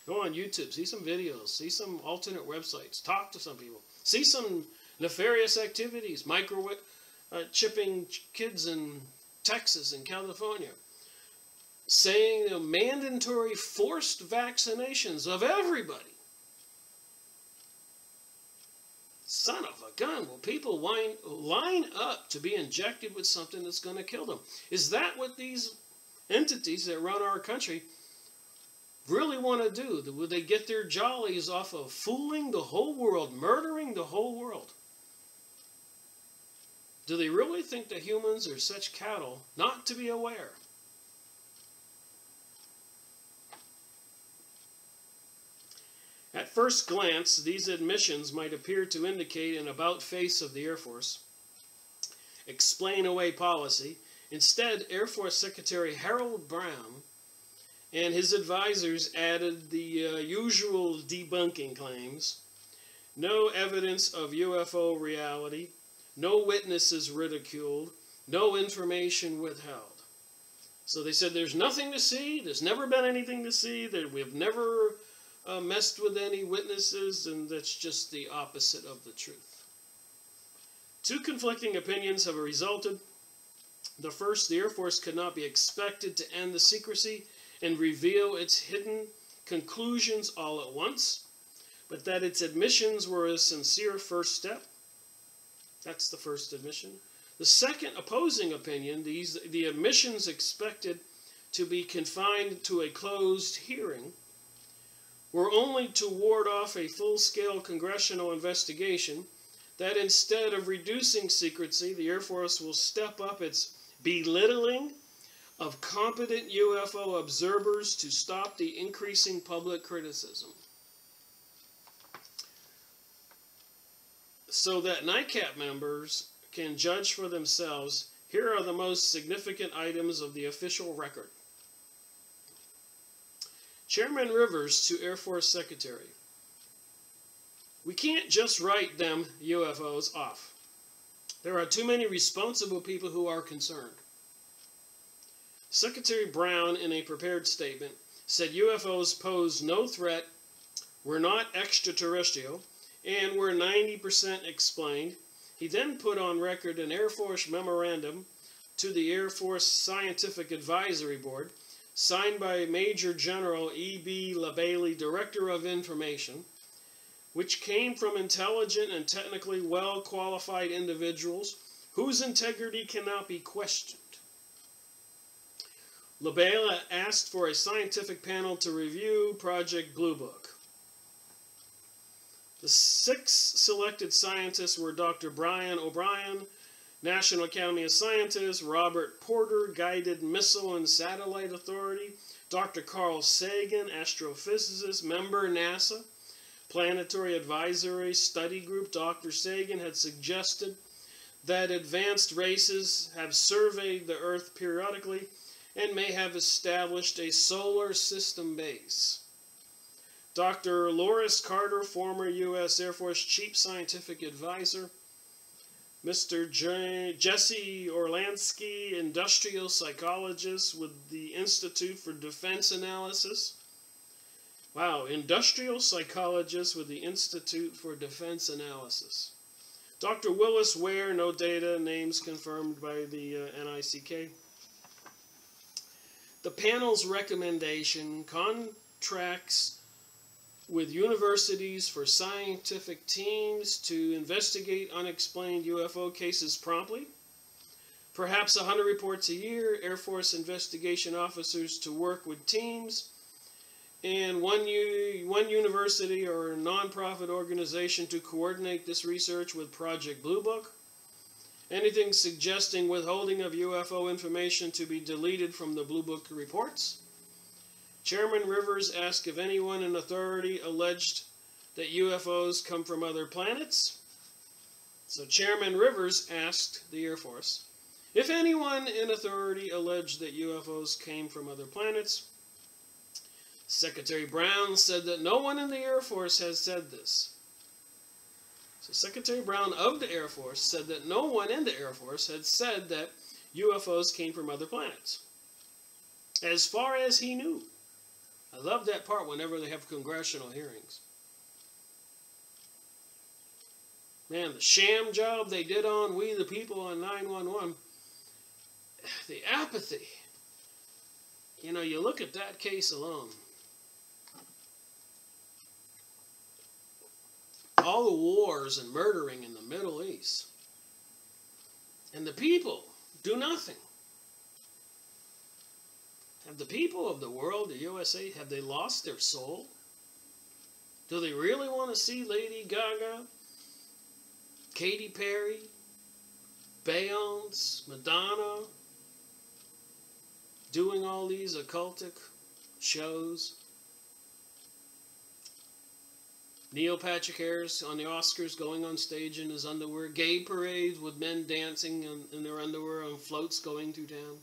Go on YouTube, see some videos, see some alternate websites, talk to some people, see some nefarious activities, chipping kids in Texas and California, saying mandatory forced vaccinations of everybody. Son of a gun, will people line up to be injected with something that's going to kill them? Is that what these entities that run our country really want to do? Will they get their jollies off of fooling the whole world, murdering the whole world? Do they really think that humans are such cattle not to be aware? At first glance, these admissions might appear to indicate an about-face of the Air Force, explain away policy. Instead, Air Force Secretary Harold Brown and his advisors added the usual debunking claims: no evidence of UFO reality, no witnesses ridiculed, no information withheld. So they said there's nothing to see, there's never been anything to see, that we've never messed with any witnesses, and that's just the opposite of the truth. Two conflicting opinions have resulted. The first, the Air Force could not be expected to end the secrecy and reveal its hidden conclusions all at once, but that its admissions were a sincere first step. That's the first admission. The second opposing opinion, the admissions expected to be confined to a closed hearing, were only to ward off a full-scale congressional investigation, that instead of reducing secrecy, the Air Force will step up its belittling of competent UFO observers to stop the increasing public criticism. So that NICAP members can judge for themselves, here are the most significant items of the official record. Chairman Rivers to Air Force Secretary: we can't just write them UFOs off. There are too many responsible people who are concerned. Secretary Brown, in a prepared statement, said UFOs pose no threat, were not extraterrestrial, and were 90% explained. He then put on record an Air Force memorandum to the Air Force Scientific Advisory Board, signed by Major General E.B. LaBailey, Director of Information, which came from intelligent and technically well-qualified individuals whose integrity cannot be questioned. LaBailey asked for a scientific panel to review Project Blue Book. The 6 selected scientists were Dr. Brian O'Brien, National Academy of Scientists; Robert Porter, Guided Missile and Satellite Authority; Dr. Carl Sagan, astrophysicist, member NASA, Planetary Advisory Study Group. Dr. Sagan had suggested that advanced races have surveyed the Earth periodically and may have established a solar system base. Dr. Loris Carter, former U.S. Air Force Chief Scientific Advisor. Mr. Jesse Orlansky, industrial psychologist with the Institute for Defense Analysis. Wow, industrial psychologist with the Institute for Defense Analysis. Dr. Willis Ware, no data, names confirmed by the NICK. The panel's recommendation contracts with universities for scientific teams to investigate unexplained UFO cases promptly. Perhaps 100 reports a year, Air Force investigation officers to work with teams, and one university or nonprofit organization to coordinate this research with Project Blue Book. Anything suggesting withholding of UFO information to be deleted from the Blue Book reports. Chairman Rivers asked if anyone in authority alleged that UFOs come from other planets. So Chairman Rivers asked the Air Force if anyone in authority alleged that UFOs came from other planets. Secretary Brown said that no one in the Air Force has said this. So Secretary Brown of the Air Force said that no one in the Air Force had said that UFOs came from other planets, as far as he knew. I love that part whenever they have congressional hearings. Man, the sham job they did on We the People on 911, the apathy. You know, you look at that case alone. All the wars and murdering in the Middle East. And the people do nothing. Have the people of the world, the USA, have they lost their soul? Do they really want to see Lady Gaga, Katy Perry, Beyonce, Madonna doing all these occultic shows? Neil Patrick Harris on the Oscars going on stage in his underwear. Gay parades with men dancing in their underwear on floats going through town.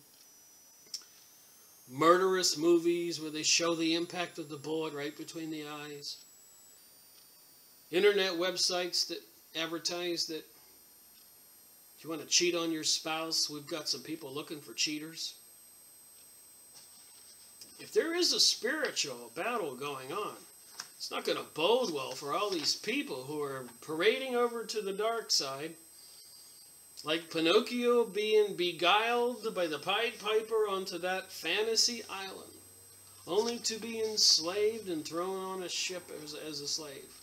Murderous movies where they show the impact of the bullet right between the eyes. Internet websites that advertise that if you want to cheat on your spouse, we've got some people looking for cheaters. If there is a spiritual battle going on, it's not going to bode well for all these people who are parading over to the dark side, like Pinocchio being beguiled by the Pied Piper onto that fantasy island, only to be enslaved and thrown on a ship as a slave.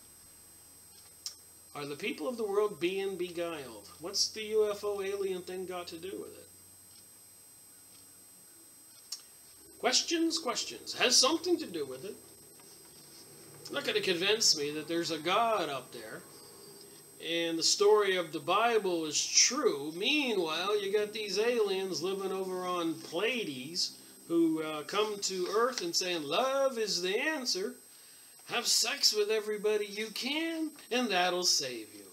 Are the people of the world being beguiled? What's the UFO alien thing got to do with it? Questions, questions. Has something to do with it. Not going to convince me that there's a God up there and the story of the Bible is true. Meanwhile, you got these aliens living over on Pleiades who come to Earth and saying love is the answer. Have sex with everybody you can and that'll save you.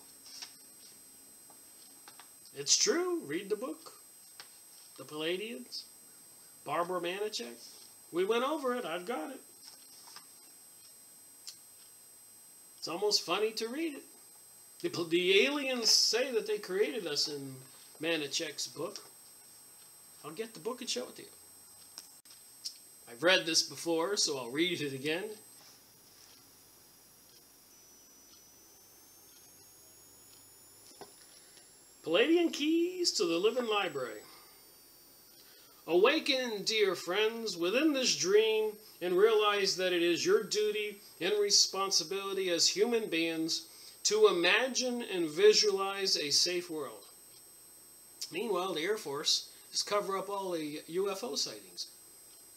It's true. Read the book. The Pleiadians. Barbara Manichek. We went over it. I've got it. It's almost funny to read it. The aliens say that they created us in Manichek's book. I'll get the book and show it to you. I've read this before, so I'll read it again. Palladian Keys to the Living Library. Awaken, dear friends, within this dream and realize that it is your duty and responsibility as human beings to imagine and visualize a safe world. Meanwhile, the Air Force is cover up all the UFO sightings.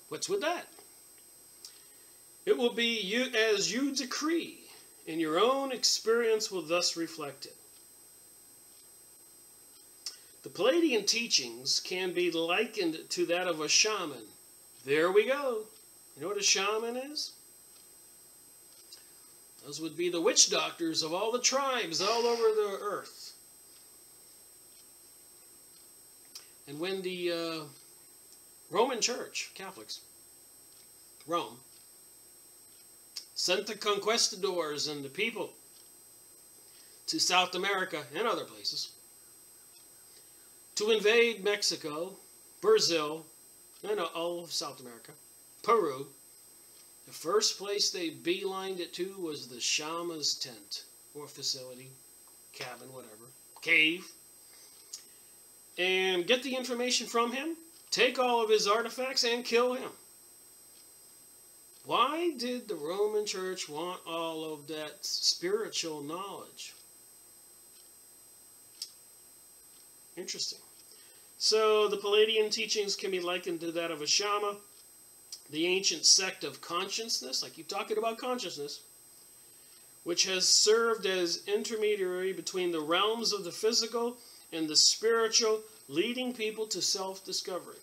What's with that? It will be you as you decree, and your own experience will thus reflect it. The Palladian teachings can be likened to that of a shaman. There we go. You know what a shaman is? Those would be the witch doctors of all the tribes all over the earth. And when the Roman Church, Catholics, Rome, sent the conquistadors and the people to South America and other places to invade Mexico, Brazil, and all of South America, Peru, the first place they beelined it to was the shaman's tent, or facility, cabin, whatever, cave, and get the information from him, take all of his artifacts, and kill him. Why did the Roman Church want all of that spiritual knowledge? Interesting. So the Palladian teachings can be likened to that of a shaman, the ancient sect of consciousness. I keep talking about consciousness, which has served as intermediary between the realms of the physical and the spiritual, leading people to self-discovery.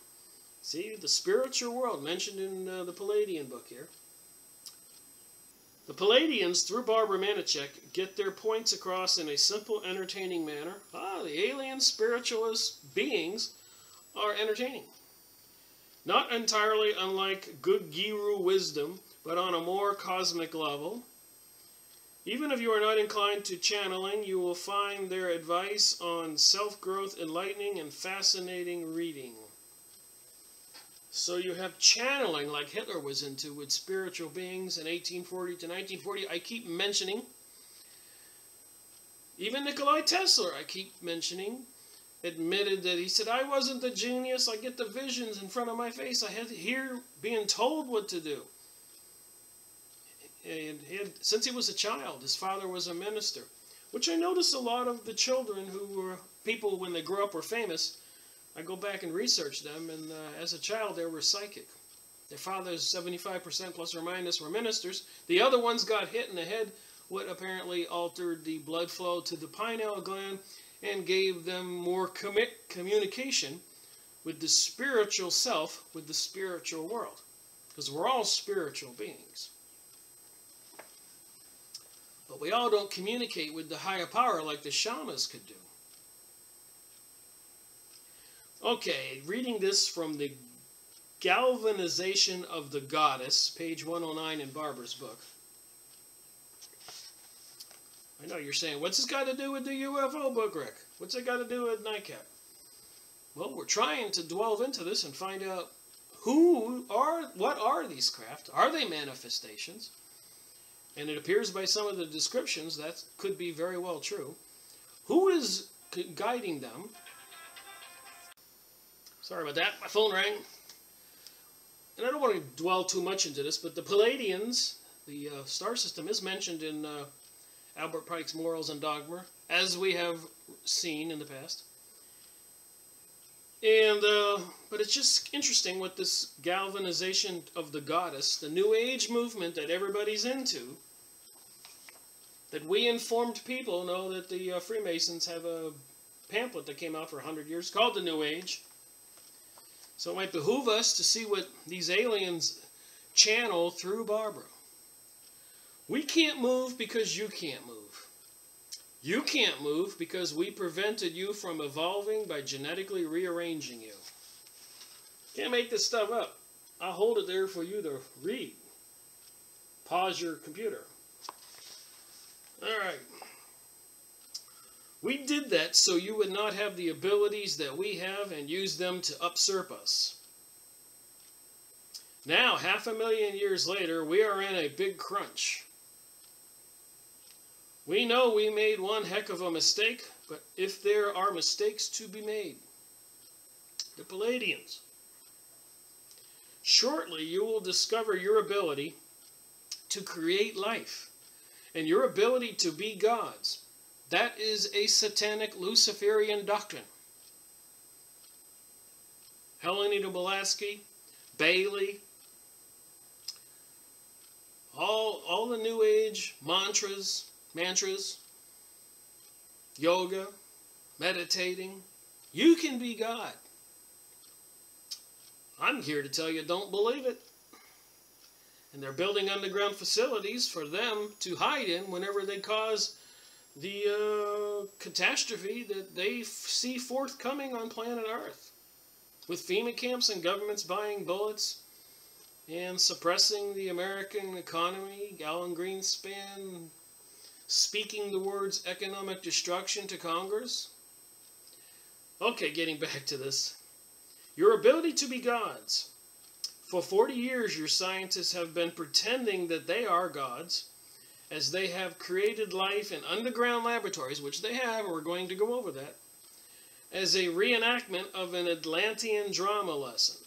See, the spiritual world mentioned in the Palladian book here. The Palladians, through Barbara Manichek, get their points across in a simple, entertaining manner. The alien spiritualist beings are entertaining. Not entirely unlike good Guru wisdom, but on a more cosmic level. Even if you are not inclined to channeling, you will find their advice on self-growth enlightening and fascinating reading. So you have channeling like Hitler was into with spiritual beings in 1840 to 1940. I keep mentioning. Even Nikola Tesla, I keep mentioning, admitted that he said, I wasn't the genius. I get the visions in front of my face. I had to hear being told what to do. And since he was a child, his father was a minister, which I noticed a lot of the children who were people when they grew up were famous. I go back and research them, and as a child they were psychic. Their fathers, 75% plus or minus, were ministers. The other ones got hit in the head, what apparently altered the blood flow to the pineal gland and gave them more communication with the spiritual self, with the spiritual world. Because we're all spiritual beings. But we all don't communicate with the higher power like the shamans could do. Okay, reading this from the Galvanization of the Goddess, page 109 in Barbara's book. I know you're saying, what's this got to do with the UFO book, Rick? What's it got to do with Nightcap? Well, we're trying to delve into this and find out what are these craft? Are they manifestations? And it appears by some of the descriptions that could be very well true. Who is guiding them? Sorry about that, my phone rang. And I don't want to dwell too much into this, but the Palladians, the star system, is mentioned in Albert Pike's Morals and Dogma, as we have seen in the past. And but it's just interesting with this galvanization of the goddess, the New Age movement that everybody's into, that we informed people know that the Freemasons have a pamphlet that came out for 100 years called the New Age. So it might behoove us to see what these aliens channel through Barbara. We can't move because you can't move. You can't move because we prevented you from evolving by genetically rearranging you. Can't make this stuff up. I'll hold it there for you to read. Pause your computer. Alright. We did that so you would not have the abilities that we have and use them to usurp us. Now, 500,000 years later, we are in a big crunch. We know we made one heck of a mistake, but if there are mistakes to be made, the Palladians, shortly you will discover your ability to create life and your ability to be gods. That is a satanic Luciferian doctrine. Helena Blavatsky, Bailey, all the New Age mantras, yoga, meditating. You can be God. I'm here to tell you, don't believe it. And they're building underground facilities for them to hide in whenever they cause the catastrophe that they see forthcoming on planet Earth. With FEMA camps and governments buying bullets and suppressing the American economy, Alan Greenspan speaking the words economic destruction to Congress. Okay, getting back to this. Your ability to be gods. For 40 years, your scientists have been pretending that they are gods, as they have created life in underground laboratories, which they have, and we're going to go over that, as a reenactment of an Atlantean drama lesson.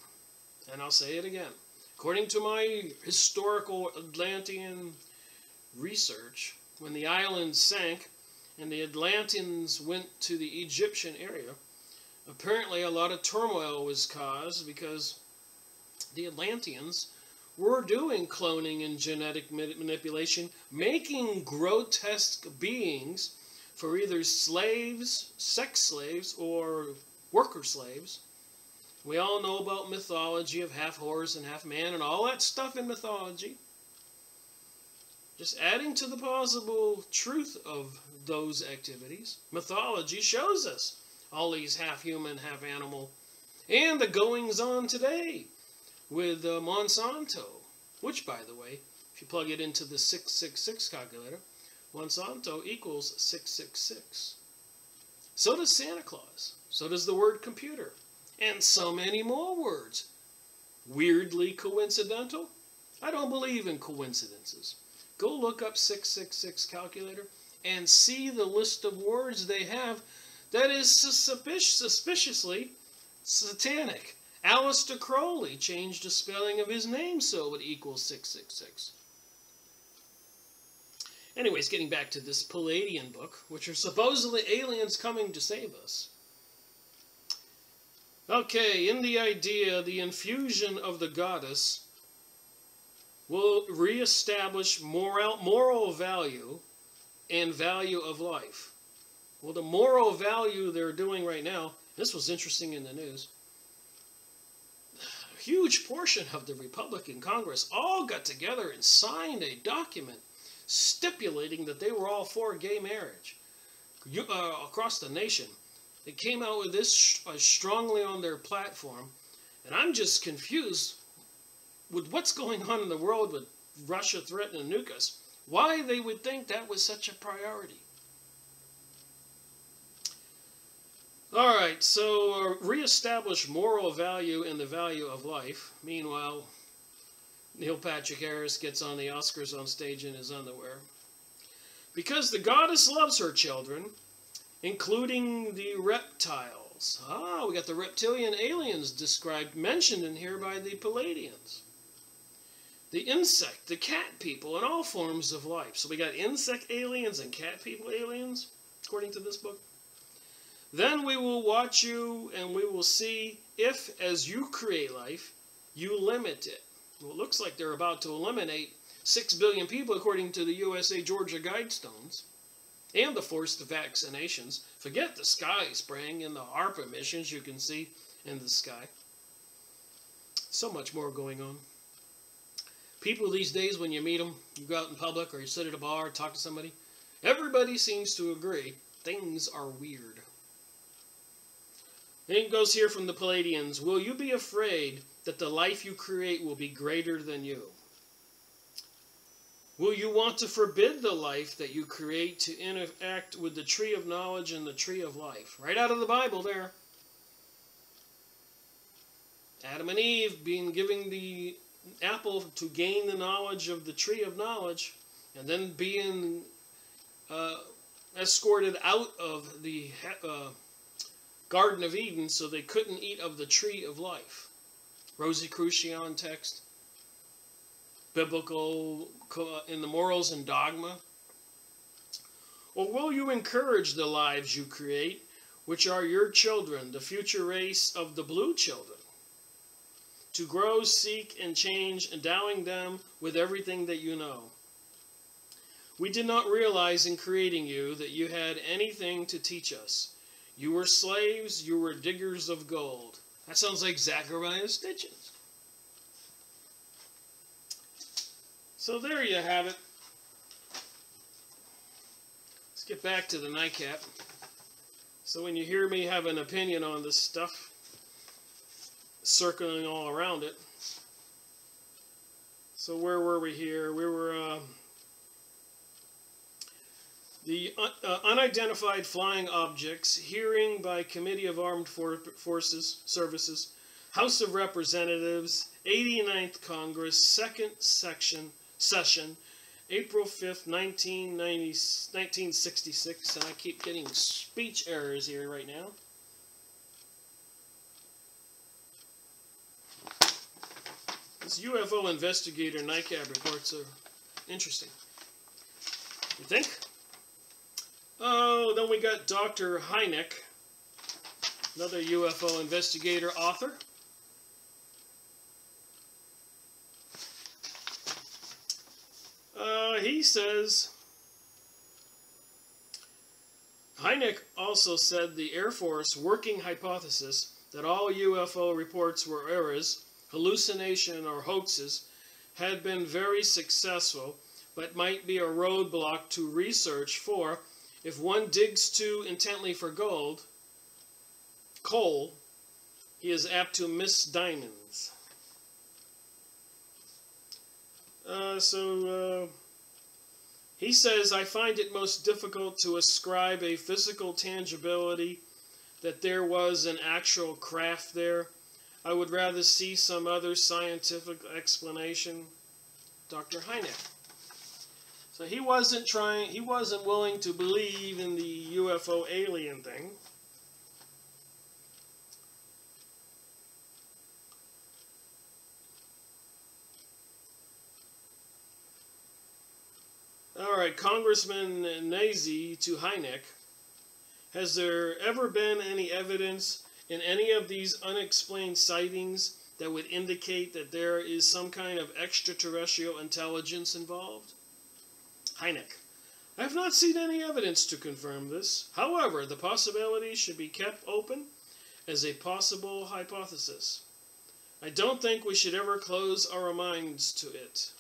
And I'll say it again. According to my historical Atlantean research, when the island sank and the Atlanteans went to the Egyptian area, apparently a lot of turmoil was caused because the Atlanteans were doing cloning and genetic manipulation, making grotesque beings for either slaves, sex slaves, or worker slaves, We all know about mythology of half horse and half man and all that stuff in mythology. Just adding to the plausible truth of those activities, mythology shows us all these half human, half animal, and the goings on today with Monsanto, which, by the way, if you plug it into the 666 calculator, Monsanto equals 666. So does Santa Claus. So does the word computer. And so many more words. Weirdly coincidental? I don't believe in coincidences. Go look up 666 calculator and see the list of words they have that is suspiciously satanic. Aleister Crowley changed the spelling of his name so it equals 666. Anyways, getting back to this Palladian book, which are supposedly aliens coming to save us. Okay, in the idea, the infusion of the goddess will reestablish moral value and value of life. Well, the moral value they're doing right now, this was interesting in the news. A huge portion of the Republican Congress all got together and signed a document stipulating that they were all for gay marriage across the nation. They came out with this strongly on their platform, and I'm just confused with what's going on in the world with Russia threatening to nuke us, why they would think that was such a priority. Alright, so reestablish moral value and the value of life. Meanwhile, Neil Patrick Harris gets on the Oscars on stage in his underwear. Because the goddess loves her children, including the reptiles. Ah, we got the reptilian aliens mentioned in here by the Palladians. The insect, the cat people, and all forms of life. So we got insect aliens and cat people aliens, according to this book. Then we will watch you and we will see if, as you create life, you limit it. Well, it looks like they're about to eliminate 6 billion people, according to the USA Georgia Guidestones, and the forced vaccinations. Forget the sky spraying and the HARP emissions you can see in the sky. So much more going on. People these days, when you meet them, you go out in public or you sit at a bar, talk to somebody, everybody seems to agree things are weird. Then it goes here from the Palladians. Will you be afraid that the life you create will be greater than you? Will you want to forbid the life that you create to interact with the tree of knowledge and the tree of life? Right out of the Bible there. Adam and Eve giving the apple to gain the knowledge of the tree of knowledge, and then being escorted out of the Garden of Eden so they couldn't eat of the tree of life. Rosicrucian text, biblical in the morals and dogma. Or will you encourage the lives you create, which are your children, the future race of the blue children, to grow, seek, and change, endowing them with everything that you know? We did not realize in creating you that you had anything to teach us. You were slaves, you were diggers of gold. That sounds like Zachariah Stitches. So there you have it. Let's get back to the nightcap. So when you hear me have an opinion on this stuff, circling all around it. So where were we here? We were the unidentified flying objects, hearing by Committee of Armed Forces Services, House of Representatives, 89th Congress, 2nd Session, April 5th, 1966, and I keep getting speech errors here right now. This UFO investigator nightcap reports are interesting. You think? Oh, then we got Dr. Hynek, another UFO investigator author. He says, Hynek also said the Air Force working hypothesis that all UFO reports were errors, hallucination, or hoaxes had been very successful, but might be a roadblock to research, for if one digs too intently for coal, he is apt to miss diamonds. He says, I find it most difficult to ascribe a physical tangibility that there was an actual craft there. I would rather see some other scientific explanation. Dr. Hynek. So he wasn't willing to believe in the UFO alien thing. All right, Congressman Nazi to Hynek. Has there ever been any evidence in any of these unexplained sightings that would indicate that there is some kind of extraterrestrial intelligence involved? Hynek. I have not seen any evidence to confirm this. However, the possibility should be kept open as a possible hypothesis. I don't think we should ever close our minds to it.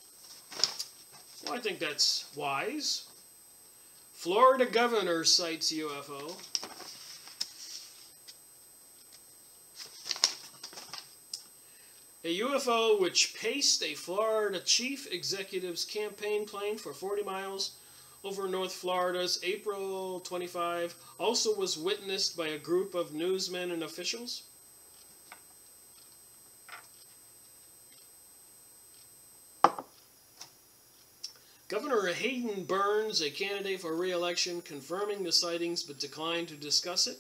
Well, I think that's wise. Florida governor cites UFO. A UFO which paced a Florida chief executive's campaign plane for 40 miles over North Florida's April 25 also was witnessed by a group of newsmen and officials. Governor Hayden Burns, a candidate for re-election, confirming the sightings but declined to discuss it.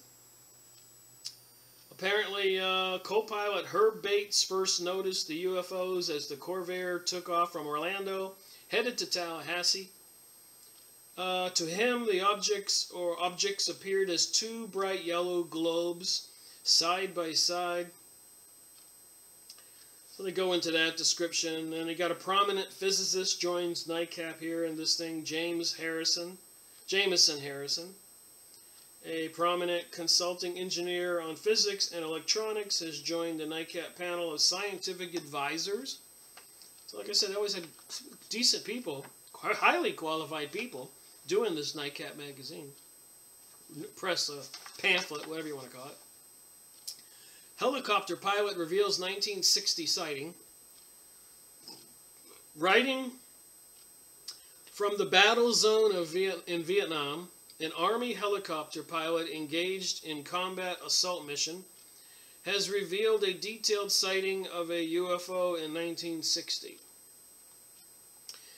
Apparently, co-pilot Herb Bates first noticed the UFOs as the Corvair took off from Orlando, headed to Tallahassee. To him, the objects appeared as two bright yellow globes, side by side. So they go into that description, and they got a prominent physicist joins NICAP here in this thing, Jameson Harrison. A prominent consulting engineer on physics and electronics has joined the NICAP panel of scientific advisors. So like I said, they always had decent people, highly qualified people, doing this NICAP magazine. Press, pamphlet, whatever you want to call it. Helicopter pilot reveals 1960 sighting. Writing from the battle zone in Vietnam, an Army helicopter pilot engaged in combat assault mission has revealed a detailed sighting of a UFO in 1960.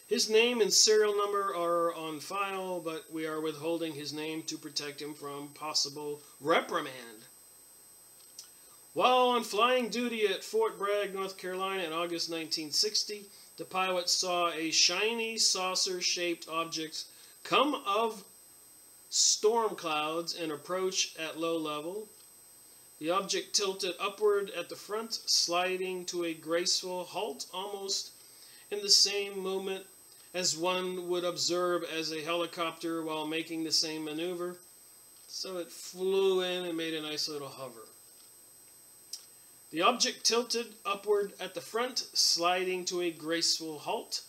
His name and serial number are on file, but we are withholding his name to protect him from possible reprimand. While on flying duty at Fort Bragg, North Carolina in August 1960, the pilot saw a shiny saucer-shaped object come of storm clouds and approach at low level. The object tilted upward at the front, sliding to a graceful halt almost in the same movement as one would observe as a helicopter while making the same maneuver. So it flew in and made a nice little hover. The object tilted upward at the front, sliding to a graceful halt.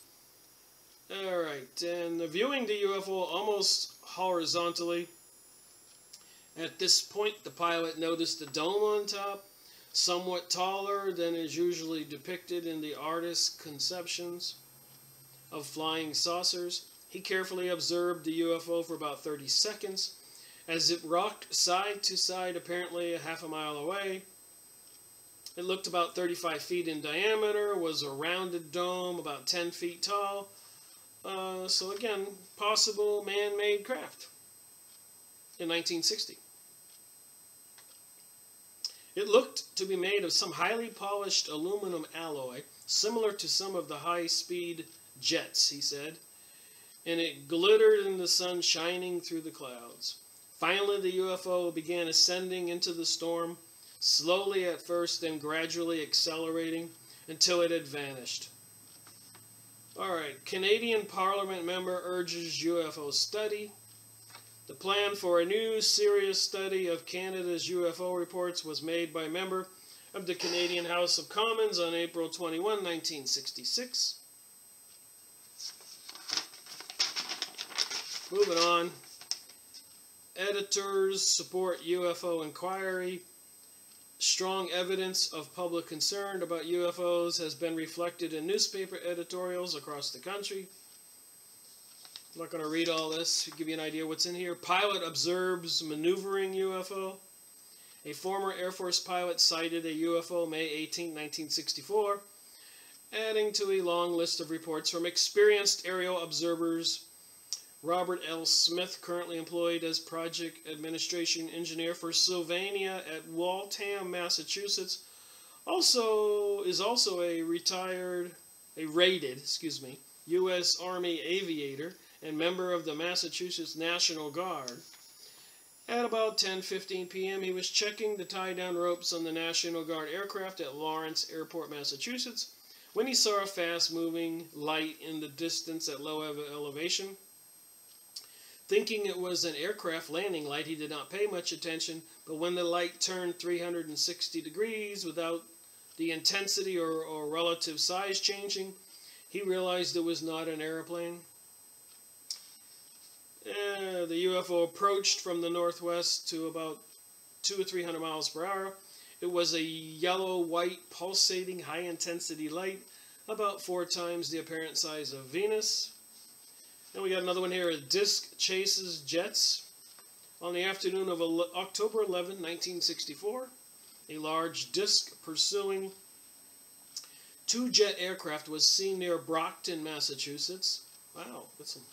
Alright, and viewing the UFO almost horizontally. At this point, the pilot noticed the dome on top, somewhat taller than is usually depicted in the artist's conceptions of flying saucers. He carefully observed the UFO for about 30 seconds as it rocked side to side, apparently a half a mile away. It looked about 35 feet in diameter, was a rounded dome about 10 feet tall. So again, possible man-made craft in 1960. It looked to be made of some highly polished aluminum alloy, similar to some of the high-speed jets, he said, and it glittered in the sun shining through the clouds. Finally, the UFO began ascending into the storm, slowly at first, then gradually accelerating until it had vanished. Alright, Canadian Parliament member urges UFO study. The plan for a new serious study of Canada's UFO reports was made by a member of the Canadian House of Commons on April 21, 1966. Moving on. Editors support UFO inquiry. Strong evidence of public concern about UFOs has been reflected in newspaper editorials across the country. I'm not going to read all this, give you an idea what's in here. Pilot observes maneuvering UFO. A former Air Force pilot sighted a UFO May 18, 1964, adding to a long list of reports from experienced aerial observers. Robert L. Smith, currently employed as project administration engineer for Sylvania at Waltham, Massachusetts, is also a rated U.S. Army aviator and member of the Massachusetts National Guard. At about 10:15 p.m., he was checking the tie-down ropes on the National Guard aircraft at Lawrence Airport, Massachusetts, when he saw a fast-moving light in the distance at low elevation. Thinking it was an aircraft landing light, he did not pay much attention, but when the light turned 360 degrees without the intensity or relative size changing, he realized it was not an airplane. The UFO approached from the northwest to about 200 or 300 miles per hour. It was a yellow-white pulsating high-intensity light, about 4 times the apparent size of Venus. And we got another one here. A disc chases jets. On the afternoon of October 11, 1964, a large disc pursuing 2 jet aircraft was seen near Brockton, Massachusetts. Wow, that's some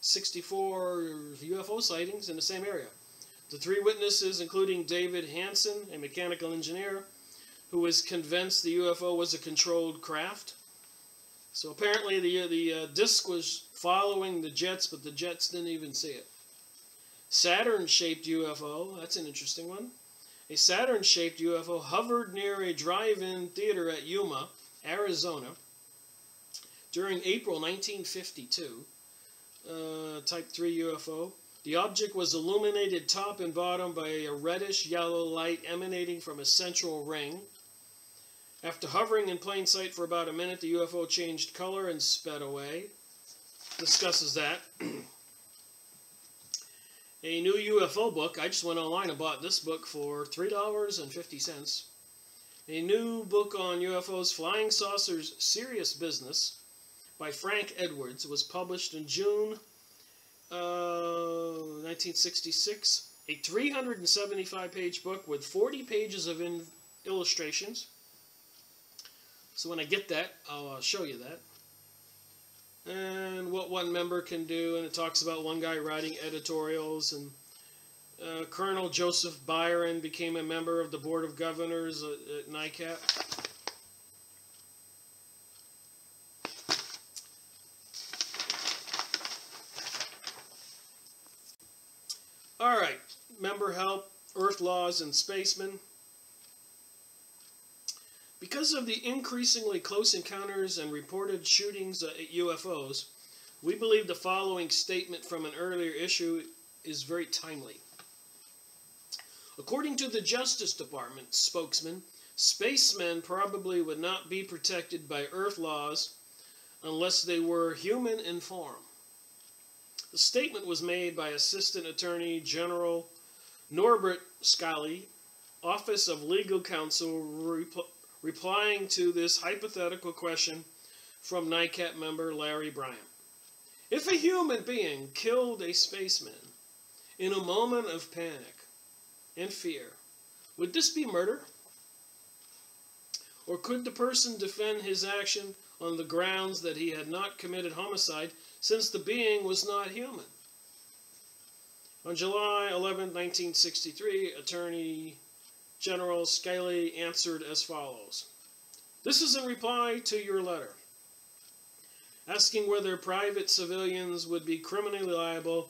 64 UFO sightings in the same area. The 3 witnesses, including David Hansen, a mechanical engineer, who was convinced the UFO was a controlled craft. So apparently the disc was following the jets, but the jets didn't even see it. Saturn-shaped UFO, that's an interesting one. A Saturn-shaped UFO hovered near a drive-in theater at Yuma, Arizona, during April 1952. Type 3 UFO. The object was illuminated top and bottom by a reddish-yellow light emanating from a central ring. After hovering in plain sight for about a minute, the UFO changed color and sped away. Discusses that. A new UFO book. I just went online and bought this book for $3.50. A new book on UFOs, Flying Saucers, Serious Business, by Frank Edwards, was published in June 1966. A 375-page book with 40 pages of illustrations. So when I get that, I'll show you that. And what one member can do, and it talks about one guy writing editorials, and Colonel Joseph Byron became a member of the Board of Governors at NICAP. Alright, member help, Earth laws, and spacemen. Because of the increasingly close encounters and reported shootings at UFOs, we believe the following statement from an earlier issue is very timely. According to the Justice Department spokesman, spacemen probably would not be protected by Earth laws unless they were human in form. The statement was made by Assistant Attorney General Norbert Scully, Office of Legal Counsel, replying to this hypothetical question from NICAP member Larry Bryant. If a human being killed a spaceman in a moment of panic and fear, would this be murder? Or could the person defend his action on the grounds that he had not committed homicide since the being was not human? On July 11, 1963, Attorney General Scully answered as follows. This is in reply to your letter, asking whether private civilians would be criminally liable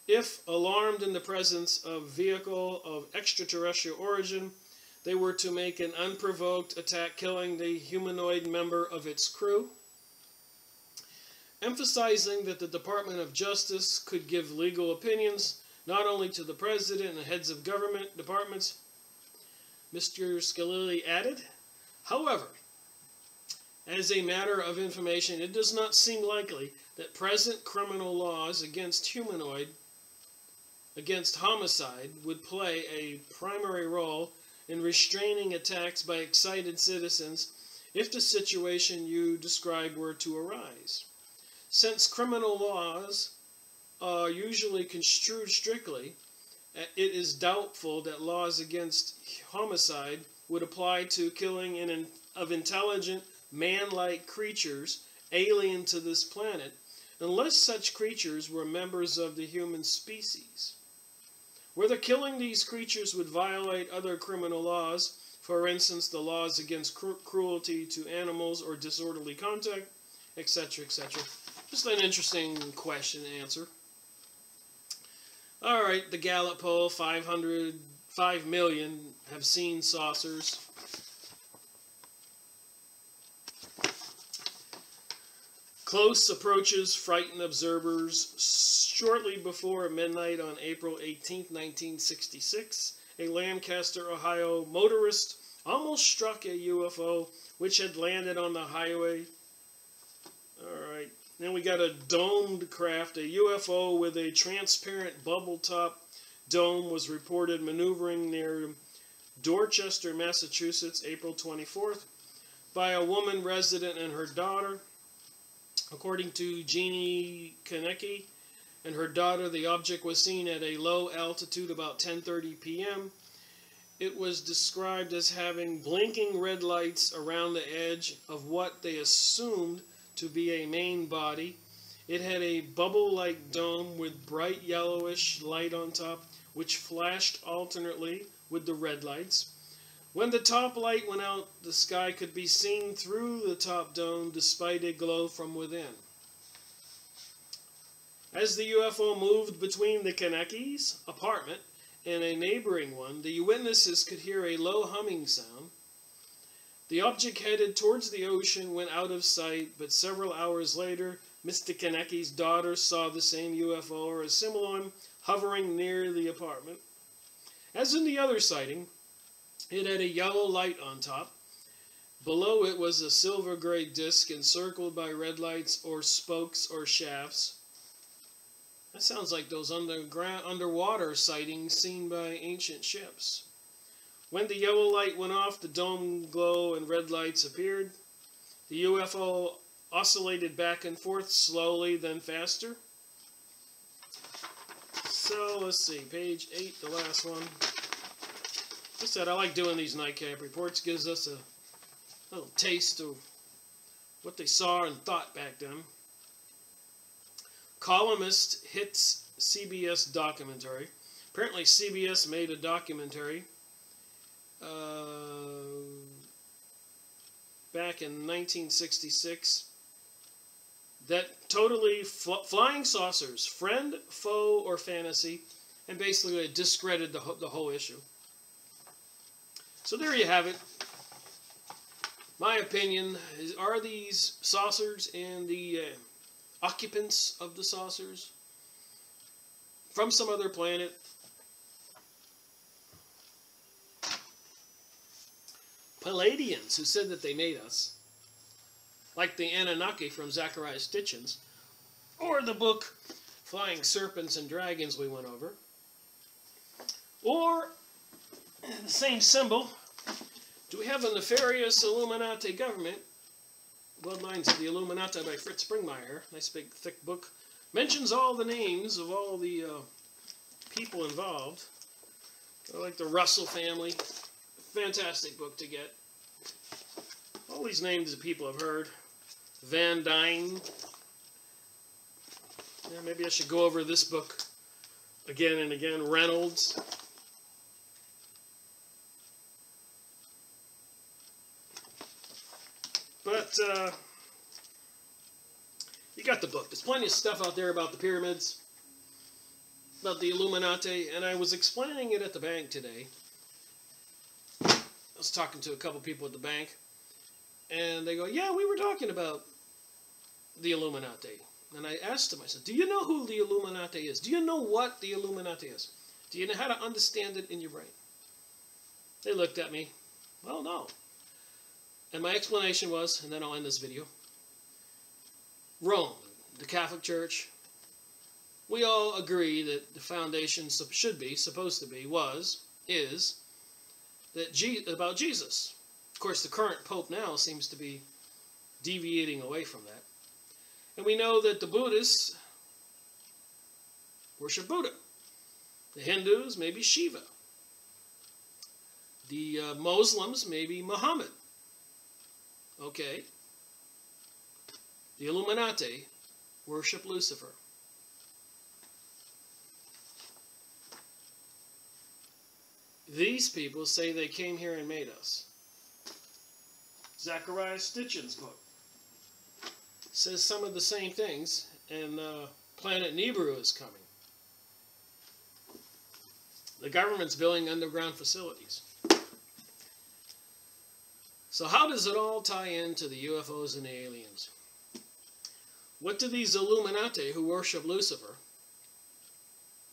if, alarmed in the presence of vehicle of extraterrestrial origin, they were to make an unprovoked attack killing the humanoid member of its crew, emphasizing that the Department of Justice could give legal opinions not only to the president and heads of government departments, Mr. Scalise added. However, as a matter of information, it does not seem likely that present criminal laws against homicide would play a primary role in restraining attacks by excited citizens if the situation you described were to arise. Since criminal laws are usually construed strictly, it is doubtful that laws against homicide would apply to killing of intelligent, man-like creatures alien to this planet, unless such creatures were members of the human species. Whether killing these creatures would violate other criminal laws, for instance, the laws against cruelty to animals or disorderly conduct, etc., etc. Just an interesting question and answer. All right, the Gallup poll, 5 million have seen saucers. Close approaches frighten observers. Shortly before midnight on April 18, 1966, a Lancaster, Ohio motorist almost struck a UFO which had landed on the highway. Alright, then we got a domed craft. A UFO with a transparent bubble top dome was reported maneuvering near Dorchester, Massachusetts, April 24th, by a woman resident and her daughter. According to Jeannie Konecki and her daughter, the object was seen at a low altitude about 10:30 p.m. It was described as having blinking red lights around the edge of what they assumed to be a main body. It had a bubble-like dome with bright yellowish light on top, which flashed alternately with the red lights. When the top light went out, the sky could be seen through the top dome despite a glow from within. As the UFO moved between the Koneckis' apartment and a neighboring one, the witnesses could hear a low humming sound. The object headed towards the ocean, went out of sight, but several hours later, Mr. Konecki's daughter saw the same UFO or a similar one hovering near the apartment. As in the other sighting, it had a yellow light on top. Below it was a silver-gray disc encircled by red lights or spokes or shafts. That sounds like those underwater sightings seen by ancient ships. When the yellow light went off, the dome glow and red lights appeared. The UFO oscillated back and forth slowly, then faster. So, let's see, page 8, the last one. Like I said, I like doing these nightcap reports. Gives us a little taste of what they saw and thought back then. Columnist hits CBS documentary. Apparently CBS made a documentary back in 1966 that totally flying saucers, friend, foe, or fantasy, and basically it discredited the whole issue. So there you have it. My opinion is, are these saucers and the occupants of the saucers from some other planet? Palladians who said that they made us, like the Anunnaki from Zachariah Stitchins, or the book Flying Serpents and Dragons we went over, or the same symbol, do we have a nefarious Illuminati government? Bloodlines of the Illuminati by Fritz Springmeier, nice big thick book, mentions all the names of all the people involved. I like the Russell family. Fantastic book to get. All these names that people have heard. Van Dyne. Yeah, maybe I should go over this book again and again. Reynolds. But you got the book. There's plenty of stuff out there about the pyramids, about the Illuminati, and I was explaining it at the bank today. I was talking to a couple people at the bank, and they go, yeah, we were talking about the Illuminati. And I asked them, I said, do you know who the Illuminati is? Do you know what the Illuminati is? Do you know how to understand it in your brain? They looked at me, well, no. And my explanation was, and then I'll end this video, Rome, the Catholic Church, we all agree that the foundation should be, supposed to be, is, that about Jesus. Of course, the current Pope now seems to be deviating away from that. And we know that the Buddhists worship Buddha. The Hindus, maybe Shiva. The Muslims, maybe Muhammad. Okay. The Illuminati worship Lucifer. These people say they came here and made us. Zachariah Stitchin's book says some of the same things, and Planet Nibiru is coming. The government's building underground facilities. So how does it all tie into the UFOs and the aliens? What do these Illuminati who worship Lucifer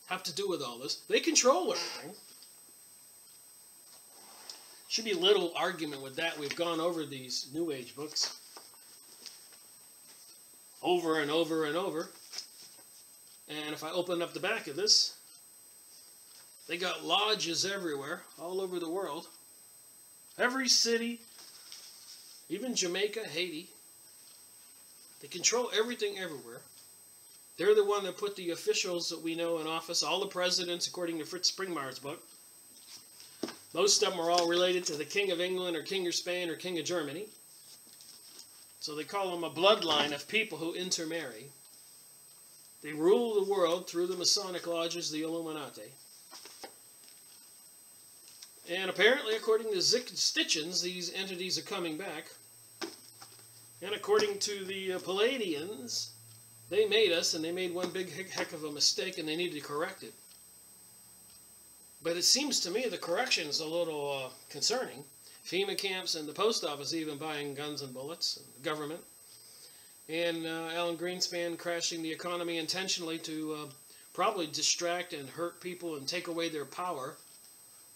have to do with all this? They control everything. Should be little argument with that. We've gone over these New Age books over and over and over. And if I open up the back of this, they got lodges everywhere, all over the world. Every city, even Jamaica, Haiti. They control everything everywhere. They're the one that put the officials that we know in office, all the presidents, according to Fritz Springmeier's book. Most of them are all related to the King of England or King of Spain or King of Germany. So they call them a bloodline of people who intermarry. They rule the world through the Masonic lodges, the Illuminati. And apparently, according to Stitchins, these entities are coming back. And according to the Palladians, they made us, and they made one big heck of a mistake, and they need to correct it. But it seems to me the correction is a little concerning. FEMA camps and the post office even buying guns and bullets, and the government. And Alan Greenspan crashing the economy intentionally to probably distract and hurt people and take away their power.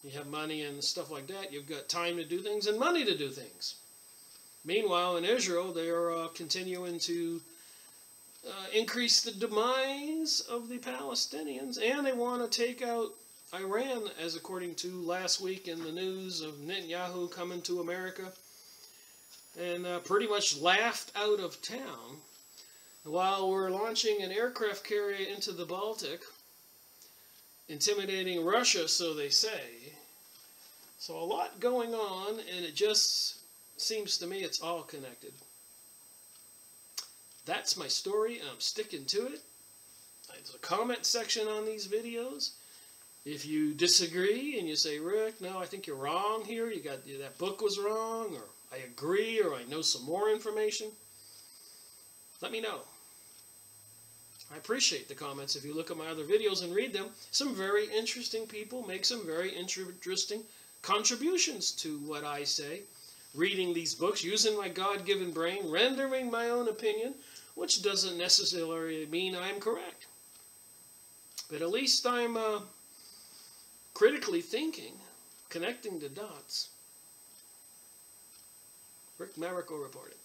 You have money and stuff like that. You've got time to do things and money to do things. Meanwhile, in Israel, they are continuing to increase the demise of the Palestinians, and they want to take out Iran, as according to last week in the news of Netanyahu coming to America, and pretty much laughed out of town while we're launching an aircraft carrier into the Baltic, intimidating Russia, so they say. So a lot going on, and it just seems to me it's all connected. That's my story, and I'm sticking to it. There's a comment section on these videos. If you disagree and you say, Rick, no, I think you're wrong here, that book was wrong, or I agree, or I know some more information, let me know. I appreciate the comments. If you look at my other videos and read them, some very interesting people make some very interesting contributions to what I say. Reading these books, using my God-given brain, rendering my own opinion, which doesn't necessarily mean I'm correct. But at least I'm critically thinking, connecting the dots. Rick Marrico reporting.